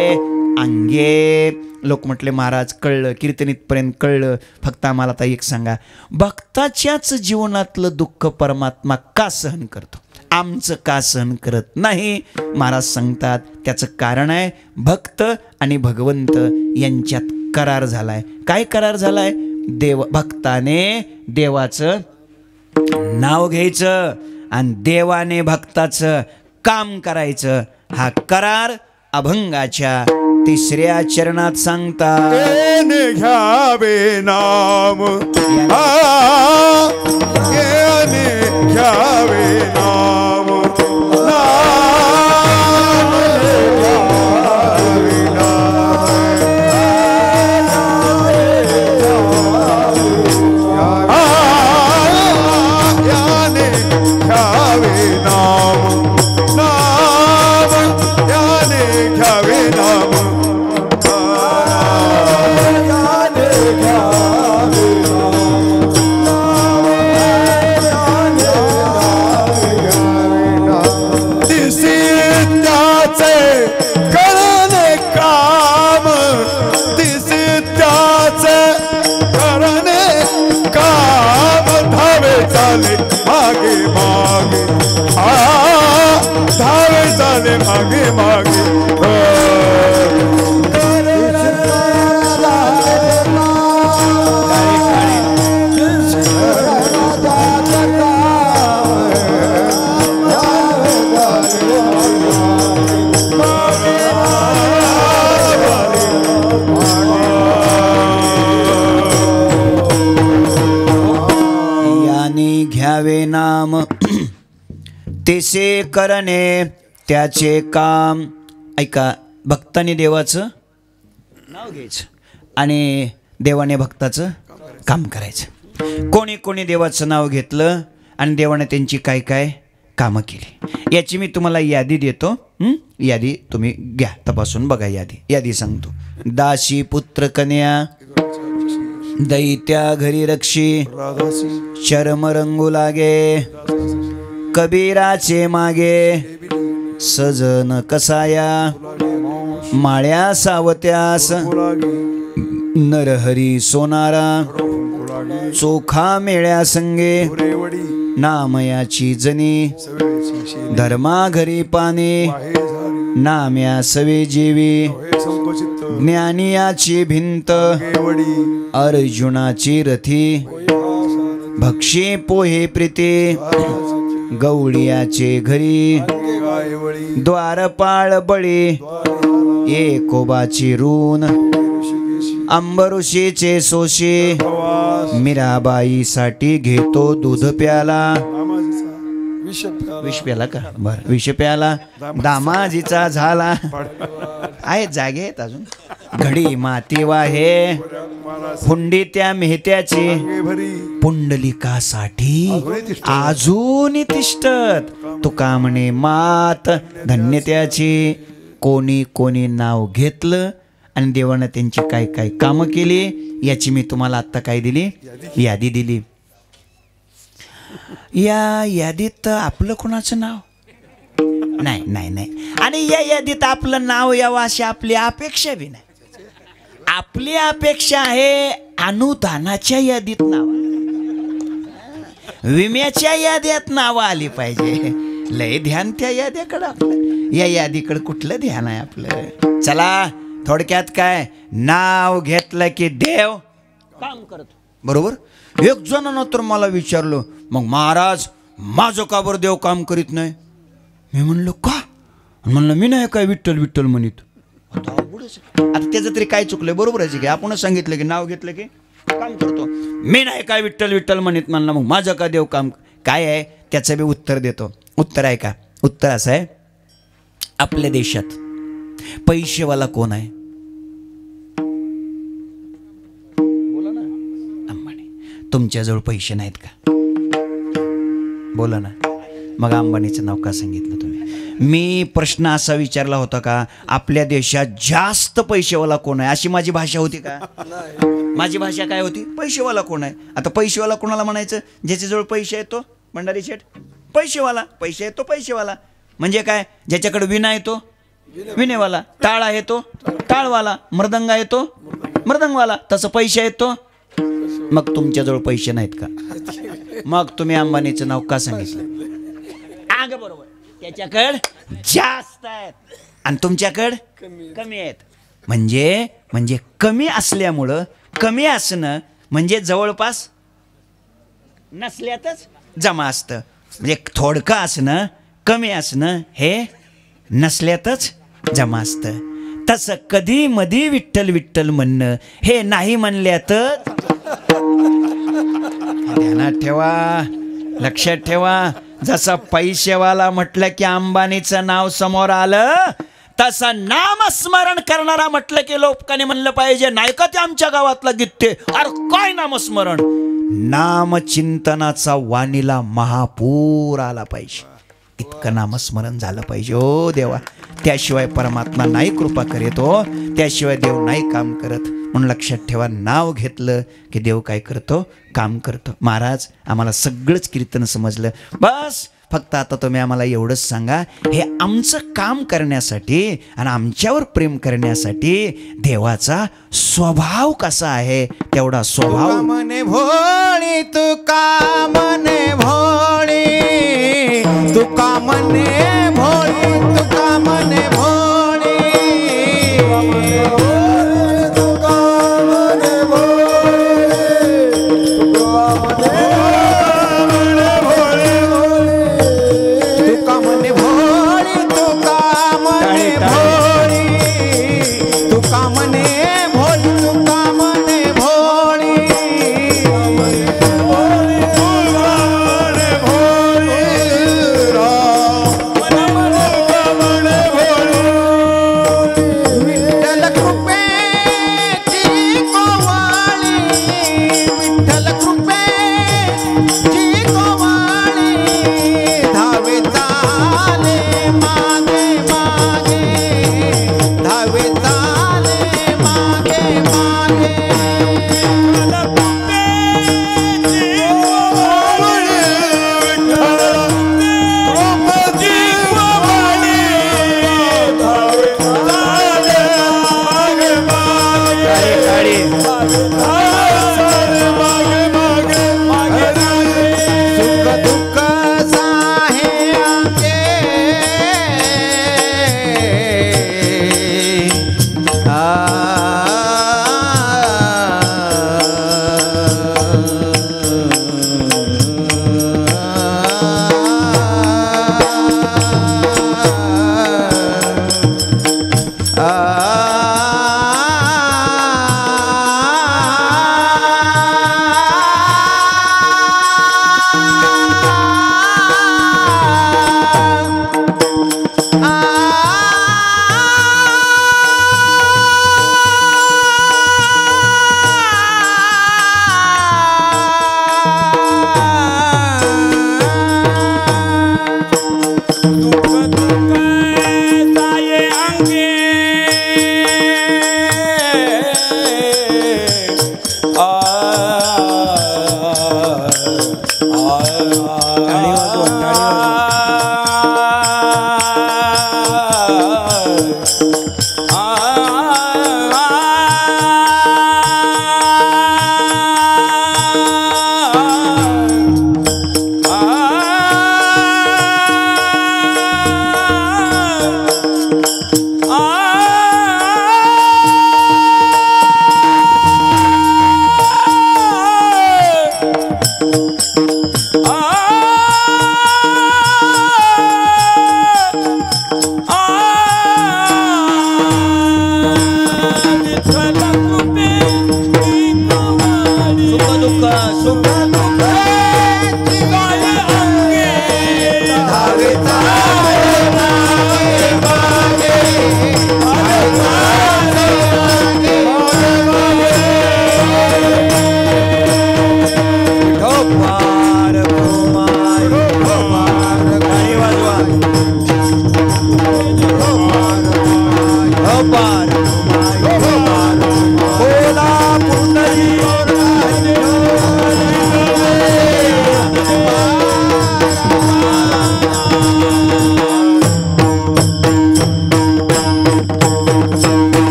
अंगे. लोक म्हटले महाराज कळलं, कीर्तनीतपर्यंत कळलं, फक्त आम्हाला आता एक सांगा, भक्ताच्याच जीवनातलं दुःख परमात्मा का सहन करतो, आमचं का सहन करत नाही? महाराज सांगतात त्याचं कारण आहे भक्त आणि भगवंत यांच्यात करार झालाय. काय करार झालाय? भक्ताने देवाचं नाव घ्यायचं आणि देवाने भक्ताचं काम करायचं. हा करार अभंगाच्या 3ऱ्या चरणात सांगतात. घ्यावे नाम, घ्यावे नाम, मागे मागे याने घ्यावे नाम तेसे करणे त्याचे काम. ऐका, भक्ताने देवाचं नाव घ्यायचं आणि देवाने भक्ताचं काम करायचं. कोणी कोणी देवाचं नाव घेतलं आणि देवाने त्यांची काय काय कामं केली याची मी तुम्हाला यादी देतो. यादी तुम्ही घ्या, तपासून बघा. यादी सांगतो. दासी पुत्र कन्या, दैत्या घरी रक्षी, चर्म रंगू लागे, कबीराचे मागे, सजन कसाया, माळ्या सावत्यास, नरहरी सोनारा, चोखा मेळ्या संगे, नामयाची जनी, धर्मा घरी पाने, नाम्या सवे जेवी, ज्ञानियाची भिंत, अर्जुनाची रथी, भक्षी पोहे प्रीती, गवळियाचे घरी, द्वारपाळ बळी, एकोबाची रून, अंबऋषीचे सोशी, मीराबाईसाठी घेतो दूध प्याला, विष प्याला का? बर, विष प्याला, दामाजीचा झाला. आहेत जागे आहेत अजून. घडी माती वाहे, हुंडी त्या मेहत्याची, पुंडलिकासाठी अजून तिष्ठत, तुका म्हणे मात धन्य त्याची. कोणी कोणी नाव घेतलं आणि देवानं त्यांची काय काय कामं केली याची मी तुम्हाला आत्ता काय दिली? यादी दिली. या यादीत आपलं कोणाचं नाव नाही नाही नाही आणि या यादीत आपलं नाव यावं अशी आपली अपेक्षा बी नाही. आपली अपेक्षा आहे अनुदानाच्या यादीत नाव, विम्याच्या याद्यात नाव आली पाहिजे. लय ध्यान त्या याद्याकडं आपलं, या यादीकडं कुठलं ध्यान आहे आपलं? चला थोडक्यात काय, नाव घेतलं की देव काम करतो. बरोबर. एक जणांना तर मला विचारलं, मग महाराज माझं का बरं देव काम करीत नाही? मी म्हणलं का? म्हणलं मी नाही काय विठ्ठल विठ्ठल म्हणित. आता त्याचं तरी काय चुकलंय? बरोबरच आहे की आपणच सांगितलं की नाव घेतलं की काम करतो. मी नाही काय विठ्ठल विठ्ठल म्हणत म्हणला, मग माझं का देव काम काय आहे त्याचं बी उत्तर देतो. उत्तर आहे का? उत्तर असं आहे, आपल्या देशात पैसेवाला कोण आहे? बोला ना. अंबानी. तुमच्याजवळ पैसे नाहीत का? बोला ना. मग अंबानीचं नाव का सांगितलं तुम्ही? मी प्रश्न असा विचारला होता का आपल्या देशात जास्त पैसेवाला कोण आहे, अशी माझी भाषा होती का? माझी भाषा काय होती? पैसेवाला कोण आहे. आता पैसेवाला कोणाला म्हणायचं? ज्याच्याजवळ पैसे येतो. भंडारी शेठ पैसेवाला. पैसे येतो पैसेवाला म्हणजे काय? ज्याच्याकडे विना येतो विनेवाला, टाळ आहे तो टाळवाला, मृदंग आहे तो मृदंगवाला. तसं पैसे येतो. मग तुमच्याजवळ पैसे नाहीत का? मग तुम्ही अंबानीचं नाव का सांगितलं? आग बरोबर, त्याच्याकडे जास्त आहेत आणि तुमच्याकडे कमी आहेत. म्हणजे कमी असल्यामुळं, कमी असणं म्हणजे जवळपास नसल्यातच जमा असतं. म्हणजे थोडकं असणं, कमी असणं हे नसल्यातच जमा असतं. तसं कधी मधी विठ्ठल विठ्ठल म्हणणं हे नाही म्हणल्यातच. ध्यानात ठेवा, लक्षात ठेवा. जसं पैसेवाला म्हटलं की अंबानीचं नाव समोर आलं, तसं नामस्मरण करणारा म्हटलं की लोकांनी म्हणलं पाहिजे नाही का ते आमच्या गावातला गीते, अरे काय नामस्मरण. नामचिंतनाचा वाणीला महापूर आला पाहिजे, इतकं नामस्मरण झालं पाहिजे. ओ देवा, त्याशिवाय परमात्मा नाही कृपा करीत हो, त्याशिवाय देव नाही काम करत. म्हणून लक्षात ठेवा, नाव घेतलं की देव काय करतो? काम करतो. महाराज आम्हाला सगळंच कीर्तन समजलं. बस फक्त आता तुम्ही आम्हाला एवढंच सांगा, हे आमचं काम करण्यासाठी आणि आमच्यावर प्रेम करण्यासाठी देवाचा स्वभाव कसा आहे, तेवढा स्वभाव. मने भोळी तुका मने भोळी, तुका मने भोळी, तुका मने भोळी.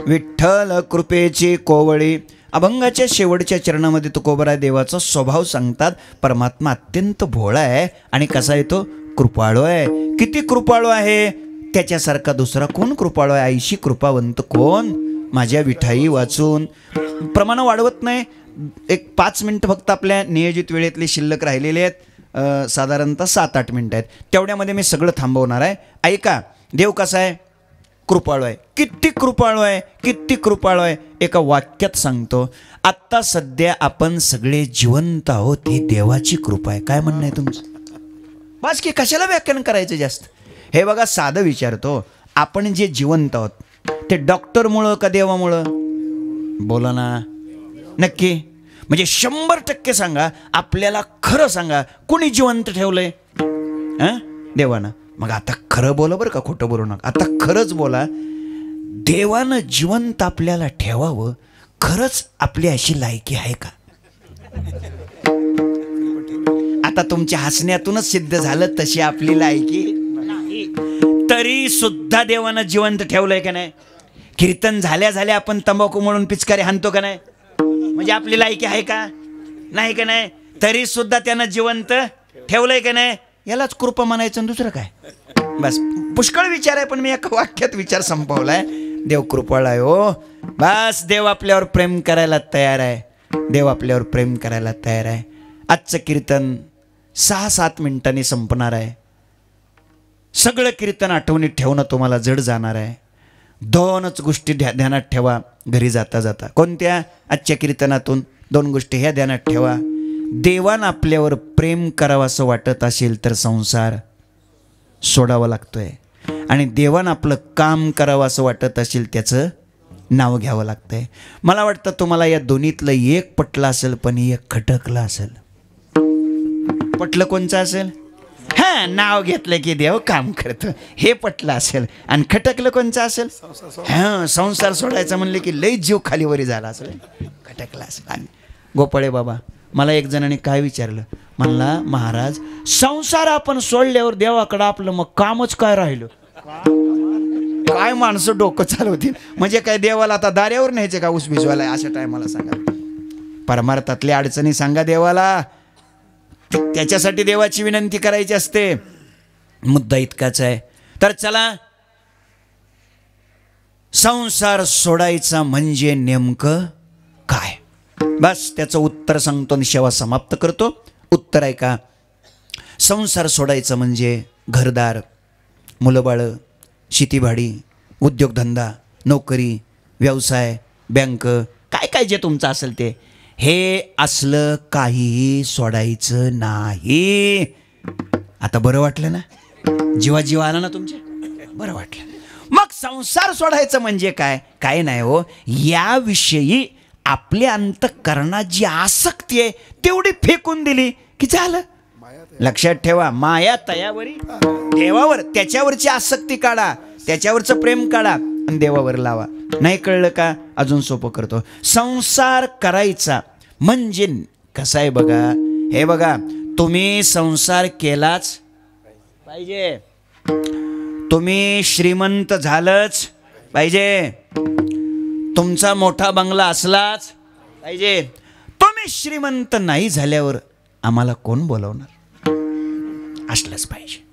विठ्ठल कृपेची कोवळी. अभंगाच्या शेवटच्या चरणामध्ये तुकोबराय देवाचा स्वभाव सांगतात. परमात्मा अत्यंत भोळा आहे आणि कसा आहे तो? कृपाळू आहे. किती कृपाळू आहे? त्याच्यासारखा दुसरा कोण कृपाळू आहे? ऐशी कृपावंत कोण? माझ्या विठाई वाचून. प्रमाण वाढवत नाही. एक 5 मिनटं फक्त आपल्या नियोजित वेळेतले शिल्लक राहिलेले आहेत. साधारणतः 7-8 मिनटं आहेत. तेवढ्यामध्ये मी सगळं थांबवणार आहे. ऐका, देव कसा आहे? कृपाळू आहे. किती कृपाळू आहे, किती कृपाळू आहे. एका वाक्यात सांगतो. आत्ता सध्या आपण सगळे जिवंत आहोत, ही देवाची कृपा आहे. काय म्हणणं आहे तुमचं? बस की, कशाला व्याख्यान करायचं जास्त? हे बघा, साधं विचारतो. आपण जे जिवंत आहोत ते डॉक्टरमुळं का देवामुळं? बोला ना, नक्की. म्हणजे 100% सांगा, आपल्याला खरं सांगा, कोणी जिवंत ठेवलंय? देवानं. मग आता खरं बोला बरं का, खोटं बोलू नका. आता खरंच बोला. देवानं जिवंत आपल्याला ठेवावं, खरंच आपली अशी लायकी आहे का? आता तुमच्या हसण्यातूनच सिद्ध झालं तशी आपली लायकी नाही. तरी सुद्धा देवानं जिवंत ठेवलंय का नाही? कीर्तन झाल्या झाल्या आपण तंबाखू म्हणून पिचकारी हाणतो का नाही? म्हणजे आपली लायकी आहे का? नाही का नाही? तरी सुद्धा त्यानं जिवंत ठेवलंय का नाही? यालाच कृपा म्हणायचं. दुसरं काय? बस, पुष्कळ विचार आहे, पण मी एका वाक्यात विचार संपवलाय. देव कृपाळू आहे हो. बस, देव आपल्यावर प्रेम करायला तयार आहे. देव आपल्यावर प्रेम करायला तयार आहे. आजचं कीर्तन 6-7 मिनिटांनी संपणार आहे. सगळं कीर्तन आठवणीत ठेवणं तुम्हाला जड जाणार आहे. 2च गोष्टी ध्यानात ठेवा घरी जाता जाता. कोणत्या? आजच्या कीर्तनातून 2 गोष्टी ह्या ध्यानात ठेवा. देवानं आपल्यावर प्रेम करावं असं वाटत असेल तर संसार सोडावा लागतोय. आणि देवानं आपलं काम करावं असं वाटत असेल त्याचं नाव घ्यावं लागतंय. मला वाटतं तुम्हाला या दोन्हीतलं एक पटलं असेल, पण एक खटकलं असेल. पटलं कोणचं असेल? हां, नाव घेतलं की देव काम करतं, हे पटलं असेल. आणि खटकलं कोणचं असेल? हां, संसार सोडायचा म्हणले की लई जीव खालीवरी झाला असेल, खटकला असेल. आणि गोपाळे बाबा, मला एक जणांनी काय विचारलं, म्हणला, महाराज, संसार आपण सोडल्यावर देवाकडं आपलं मग कामच काय राहिलं? काय माणसं डोकं चालवतील? म्हणजे काय देवाला आता दाऱ्यावर न्यायचे का ऊस भिजवायला? अशा टायमाला सांगा. परमार्थातल्या अडचणी सांगा देवाला. त्याच्यासाठी देवाची विनंती करायची असते. मुद्दा इतकाच आहे. तर चला, संसार सोडायचा म्हणजे नेमकं काय? बस त्याचं उत्तर सांगतो आणि सेवा समाप्त करतो. उत्तर आहे का? संसार सोडायचं म्हणजे घरदार, मुलंबाळं, शेतीभाडी, उद्योगधंदा, नोकरी, व्यवसाय, बँक, काय काय जे तुमचं असेल ते, हे असलं काहीही सोडायचं नाही. आता बरं वाटलं ना? जीवा आला ना तुमच्या? बरं वाटलं. मग संसार सोडायचं म्हणजे काय? काय नाही हो, याविषयी आपल्या अंतःकरणात जी आसक्ती आहे तेवढी फेकून दिली की झालं. लक्षात ठेवा, माया तयावरी देवावर, त्याच्यावरची आसक्ती काढा, त्याच्यावरचं प्रेम काढा आणि देवावर लावा. नाही कळलं का? अजून सोपं करतो. संसार करायचा म्हणजे कसं आहे बघा. हे बघा, तुम्ही संसार केलाच पाहिजे, तुम्ही श्रीमंत झालंच पाहिजे, तुमचा मोठा बंगला असलाच पाहिजे. तुम्ही श्रीमंत नाही झाल्यावर आम्हाला कोण बोलवणार? असलंच पाहिजे.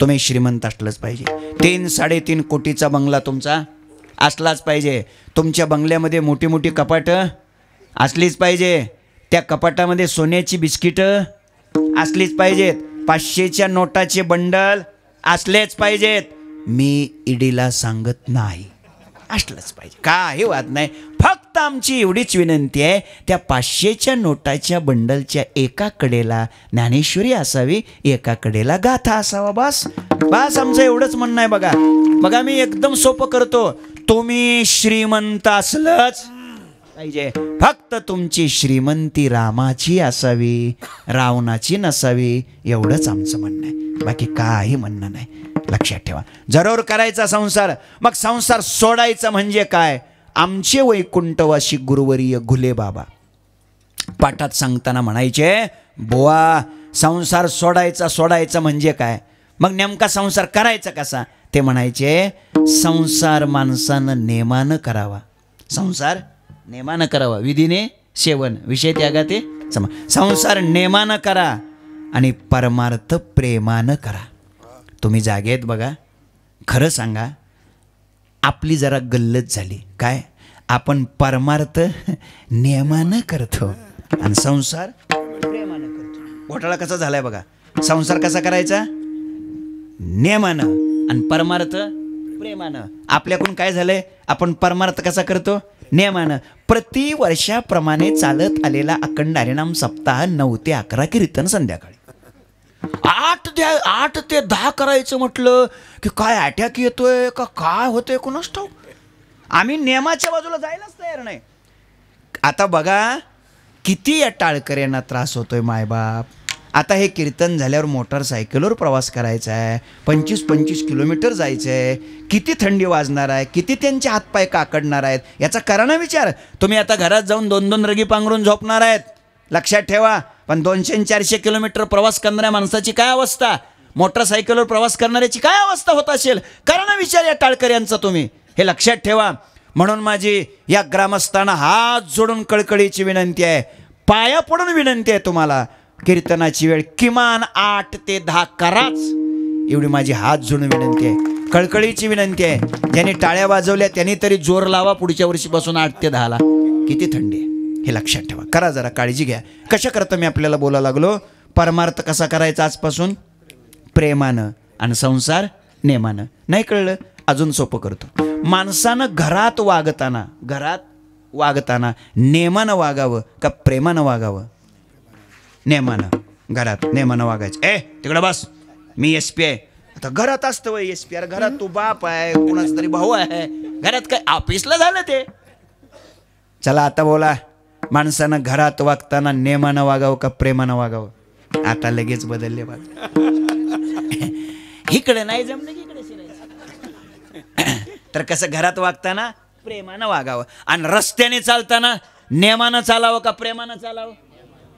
तुम्ही श्रीमंत असलंच पाहिजे. 3-3.5 कोटीचा बंगला तुमचा असलाच पाहिजे. तुमच्या बंगल्यामध्ये मोठी मोठी कपाटं असलीच पाहिजे. त्या कपाटामध्ये सोन्याची बिस्किटं असलीच पाहिजेत. 500च्या नोटाचे बंडल असलेच पाहिजेत. मी ईडीला सांगत नाही, असलंच पाहिजे, काही वाद नाही. फक्त आमची एवढीच विनंती आहे, त्या 500च्या नोटाच्या बंडलच्या एका कडेला ज्ञानेश्वरी असावी, एका कडेला गाथा असावा. बस बस, आमचं एवढंच म्हणणं आहे. बघा बघा, मी एकदम सोपं करतो. तुम्ही श्रीमंत असलंच पाहिजे, फक्त तुमची श्रीमंती रामाची असावी, रावणाची नसावी. एवढंच आमचं म्हणणं आहे, बाकी काही म्हणणं नाही. लक्षात ठेवा, जरूर करायचा संसार. मग संसार सोडायचा म्हणजे काय? आमचे वैकुंठवासी गुरुवर्य घुले बाबा पाठात सांगताना म्हणायचे, बुवा, संसार सोडायचा म्हणजे काय? मग नेमका संसार करायचा कसा? ते म्हणायचे, संसार माणसानं नेमानं करावा. संसार नेमानं करावा, विधीने सेवन, विषय त्यागाते सम. संसार नेमानं करा आणि परमार्थ प्रेमानं करा. तुम्ही जागेत बघा, खरं सांगा, आपली जरा गल्लत झाली. काय? आपण परमार्थ नियमानं करतो आणि संसार प्रेमानं करतो. घोटाळा कसा झालाय बघा. संसार कसा करायचा? नियमानं आणि परमार्थ प्रेमानं. आपल्याकडून काय झालंय? आपण परमार्थ कसा करतो? नियमानं. प्रतिवर्षाप्रमाणे चालत आलेला अखंड हरिनाम सप्ताह 9 ते 11 कीर्तन संध्याकाळी. 8 ते 10 करायचं म्हटलं की काय अटॅक येतोय का काय होतंय कोणास ठाऊक. आम्ही नियमाच्या बाजूला जायलाच तयार नाही. आता बघा किती या टाळकऱ्यांना त्रास होतोय मायबाप. आता हे कीर्तन झाल्यावर मोटरसायकलवर प्रवास करायचा आहे, 25-25 किलोमीटर जायचं आहे, किती थंडी वाजणार आहे, किती त्यांचे हातपाय काकडणार आहेत, याचा करा ना विचार. तुम्ही आता घरात जाऊन 2-2 रगी पांघरून झोपणार आहेत, लक्षात ठेवा. पण 200-400 किलोमीटर प्रवास करणाऱ्या माणसाची काय अवस्था, मोटरसायकलवर प्रवास करणाऱ्याची काय अवस्था होत असेल, करा ना विचार या टाळकऱ्यांचा तुम्ही. हे लक्षात ठेवा. म्हणून माझी या ग्रामस्थांना हात जोडून कळकळीची विनंती आहे, पाया पडून विनंती आहे तुम्हाला, कीर्तनाची वेळ किमान 8 ते 10 कराच, एवढी माझी हात जोडून विनंती आहे, कळकळीची विनंती आहे. ज्यांनी टाळ्या वाजवल्या त्यांनी तरी जोर लावा पुढच्या वर्षीपासून 8 ते 10ला. किती थंडी आहे हे लक्षात ठेवा. करा जरा काळजी घ्या. कशा करता मी आपल्याला बोलायला लागलो? परमार्थ कसा करायचा आजपासून? प्रेमानं आणि संसार नेमानं. नाही कळलं? अजून सोपं करतो. माणसानं घरात वागताना नेमानं वागावं का प्रेमानं वागावं? नेमानं. घरात नेमानं वागायचं. तिकडं बस, मी SP आहे. आता घरात असतं वय SP. अरे घरात तू बाप आहे, कुणाचा तरी भाऊ आहे, घरात काय ऑफिसला झालं ते. चला आता बोला, माणसानं घरात वागताना नेमानं वागावं का प्रेमानं वागावं? आता लगेच बदलले बघ. इकडे नाही जमलं की इकडे शिरायचं. तर कसं घरात वागताना प्रेमानं वागावं आणि रस्त्याने चालताना नेमानं चालावं का प्रेमानं चालावं?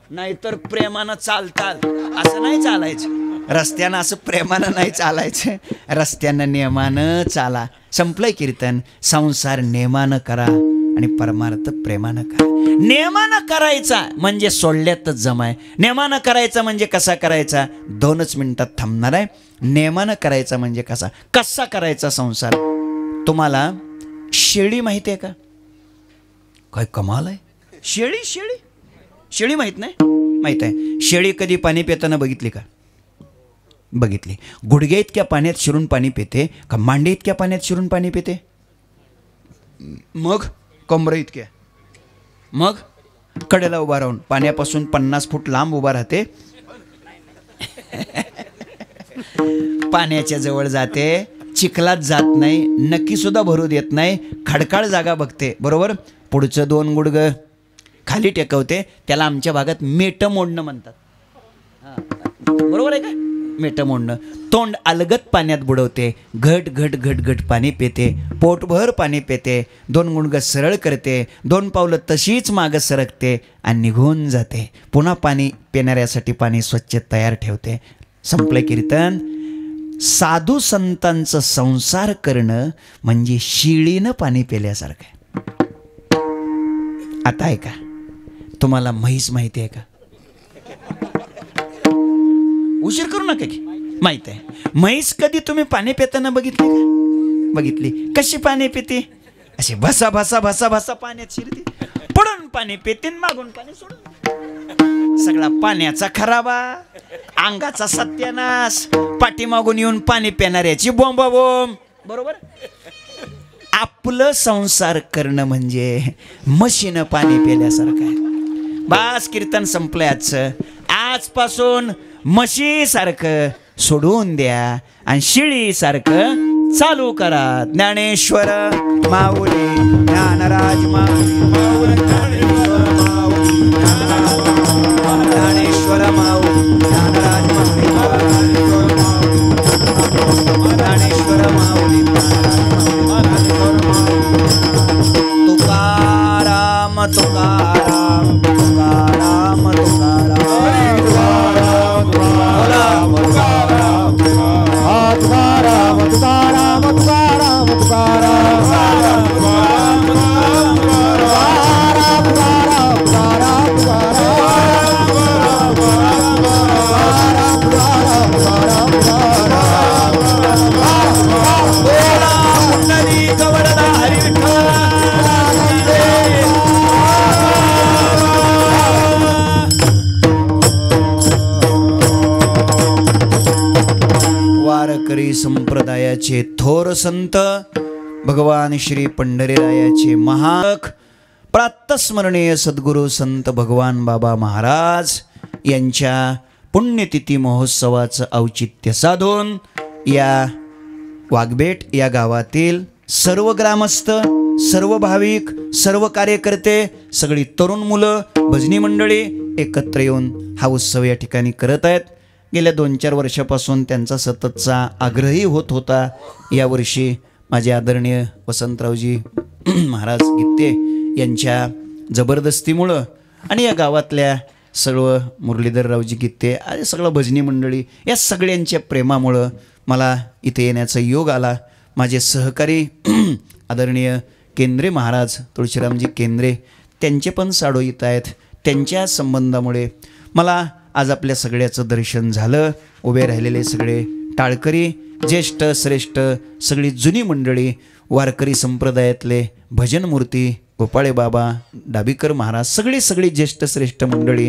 नाहीतर प्रेमानं चालतात असं नाही चालायचं. रस्त्यानं असं प्रेमानं नाही चालायचं, रस्त्यानं नियमानं चाला. संपलंय कीर्तन. संसार नेमानं करा आणि परमार्थ प्रेमानं करा. नियमानं करायचा म्हणजे सोडल्यातच जमाय. नियमानं करायचा म्हणजे कसा करायचा? 2च मिनिटात थांबणार आहे. नियमानं करायचा म्हणजे कसा करायचा संसार? तुम्हाला शेळी माहिती आहे का? काय कमाल आहे. शेळी माहित नाही? माहित आहे. शेळी कधी पाणी पिताना बघितली का? बघितली. गुडघे इतक्या पाण्यात शिरून पाणी पिते का मांडे इतक्या पाण्यात शिरून पाणी पिते? मग कमरे इतक्या. मग कडेला उभा राहून पाण्यापासून 50 फूट लांब उभा राहते. पाण्याच्या जवळ जाते, चिखलात जात नाही, नक्की सुद्धा भरू देत नाही, खडकाळ जागा बघते. बरोबर. पुढचं 2 गुडघं खाली टेकवते. त्याला आमच्या भागात मेटं मोडणं म्हणतात. बरोबर आहे का? मेटं मोडणं. तोंड अलगत पाण्यात बुडवते, घट घट घट घट पाणी पिते, पोटभर पाणी पिते, 2 गुडघं सरळ करते, 2 पावलं तशीच मागं सरकते आणि निघून जाते. पुन्हा पाणी पिणाऱ्यासाठी पाणी स्वच्छ तयार ठेवते. संपलं कीर्तन. साधू संतांचं संसार करणं म्हणजे शिळीनं पाणी पिल्यासारखं. आता आहे का? तुम्हाला म्हैस माहिती आहे का? उशीर करू नका की माहित आहे. म्हैस कधी तुम्ही पाणी पिताना बघितली का? बघितली. कशी पाणी पिते? असे भसा भसा भसा भसा पाण्यात शिरते, पडून पाणी पिते, मागून पाणी सोडून. सगळा पाण्याचा खराबा, अंगाचा सत्यानाश, पाठीमागून येऊन पाणी पिणाऱ्याची बोंबाबोंब. बरोबर. आपलं संसार करणं म्हणजे म्हशीनं पाणी पिल्यासारखं आहे. बास, कीर्तन संपलंय आजचं. आजपासून म्हशीसारखं सोडून द्या आणि शिळीसारखं चालू करा. ज्ञानेश्वर माऊली ज्ञानराज माऊली, ज्ञानेश्वर माऊली ज्ञानराज माऊली, ज्ञानेश्वर माऊली तुकाराम तुकाराम तुकाराम तुकाराम. तुकाराम तुकाराम तुकाराम तुकाराम. संप्रदायाचे थोर संत भगवान श्री पंढरीरायाचे महाक प्रातस्मरणीय सद्गुरू संत भगवान बाबा महाराज यांच्या पुण्यतिथी महोत्सवाचं औचित्य साधून या वाघबेट या गावातील सर्व ग्रामस्थ, सर्व भाविक, सर्व कार्यकर्ते, सगळी तरुण मुलं, भजनी मंडळी एकत्र येऊन हा उत्सव या ठिकाणी करत आहेत. गेल्या 2-4 वर्षापासून त्यांचा सततचा आग्रही होत होता. यावर्षी माझे आदरणीय वसंतरावजी महाराज गित्ते यांच्या जबरदस्तीमुळं आणि या गावातल्या सर्व मुरलीधररावजी गित्ते आणि सगळं भजनी मंडळी या सगळ्यांच्या प्रेमामुळं मला इथे येण्याचा योग आला. माझे सहकारी आदरणीय केंद्रे महाराज तुळशीरामजी केंद्रे त्यांचे पण साडो येत आहेत. त्यांच्या संबंधामुळे मला आज आपल्या सगळ्याचं दर्शन झालं. उभे राहिलेले सगळे टाळकरी, ज्येष्ठ श्रेष्ठ, सगळी जुनी मंडळी, वारकरी संप्रदायातले भजनमूर्ती गोपाळे बाबा, डाबीकर महाराज, सगळी ज्येष्ठ श्रेष्ठ मंडळी,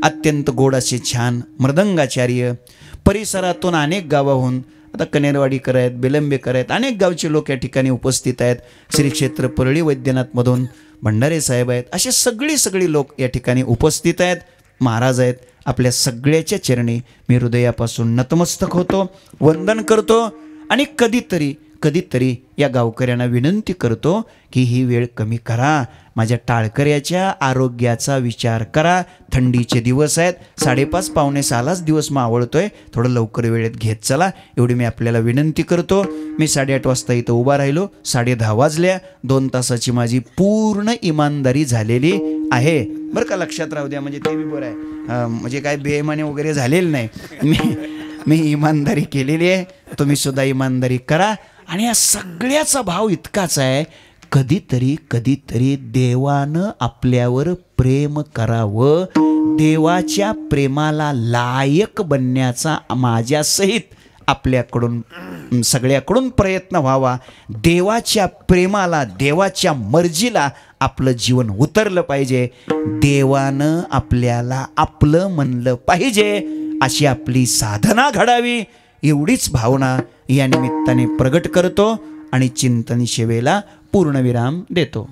अत्यंत गोड असे छान मृदंगाचार्य, परिसरातून अनेक गावाहून आता कनेरवाडीकर आहेत, बेलंबेकर आहेत, अनेक गावचे लोक या ठिकाणी उपस्थित आहेत. श्री क्षेत्र परळी वैद्यनाथमधून भंडारे साहेब आहेत. असे सगळी लोक या ठिकाणी उपस्थित आहेत. महाराज आहेत. आपल्या सगळ्याच्या चरणी मी हृदयापासून नतमस्तक होतो, वंदन करतो आणि कधीतरी या गावकऱ्यांना विनंती करतो की ही वेळ कमी करा. माझ्या टाळकऱ्याच्या आरोग्याचा विचार करा. थंडीचे दिवस आहेत. 5:30 पावणे 6लाच दिवस मावळतोय. थोडं लवकर वेळेत घेत चला, एवढी मी आपल्याला विनंती करतो. मी 8:30 वाजता इथं उभा राहिलो. 10:30 वाजल्या. 2 तासाची माझी पूर्ण इमानदारी झालेली आहे बरं का. लक्षात राहू द्या, म्हणजे ते बी बरं आहे, म्हणजे काय बेईमानी वगैरे झालेलं नाही. मी इमानदारी केलेली आहे. तुम्ही सुद्धा इमानदारी करा. आणि या सगळ्याचा भाव इतकाच आहे, कधीतरी देवानं आपल्यावर प्रेम करावं. देवाच्या प्रेमाला लायक बनण्याचा माझ्यासहित आपल्याकडून सगळ्याकडून प्रयत्न व्हावा. देवाच्या प्रेमाला, देवाच्या मर्जीला आपलं जीवन उतरलं पाहिजे. देवानं आपल्याला आपलं म्हणलं पाहिजे, अशी आपली साधना घडावी, एवढीच भावना या निमित्ताने प्रगट करतो आणि चिंतन सेवेला पूर्णविराम देतो.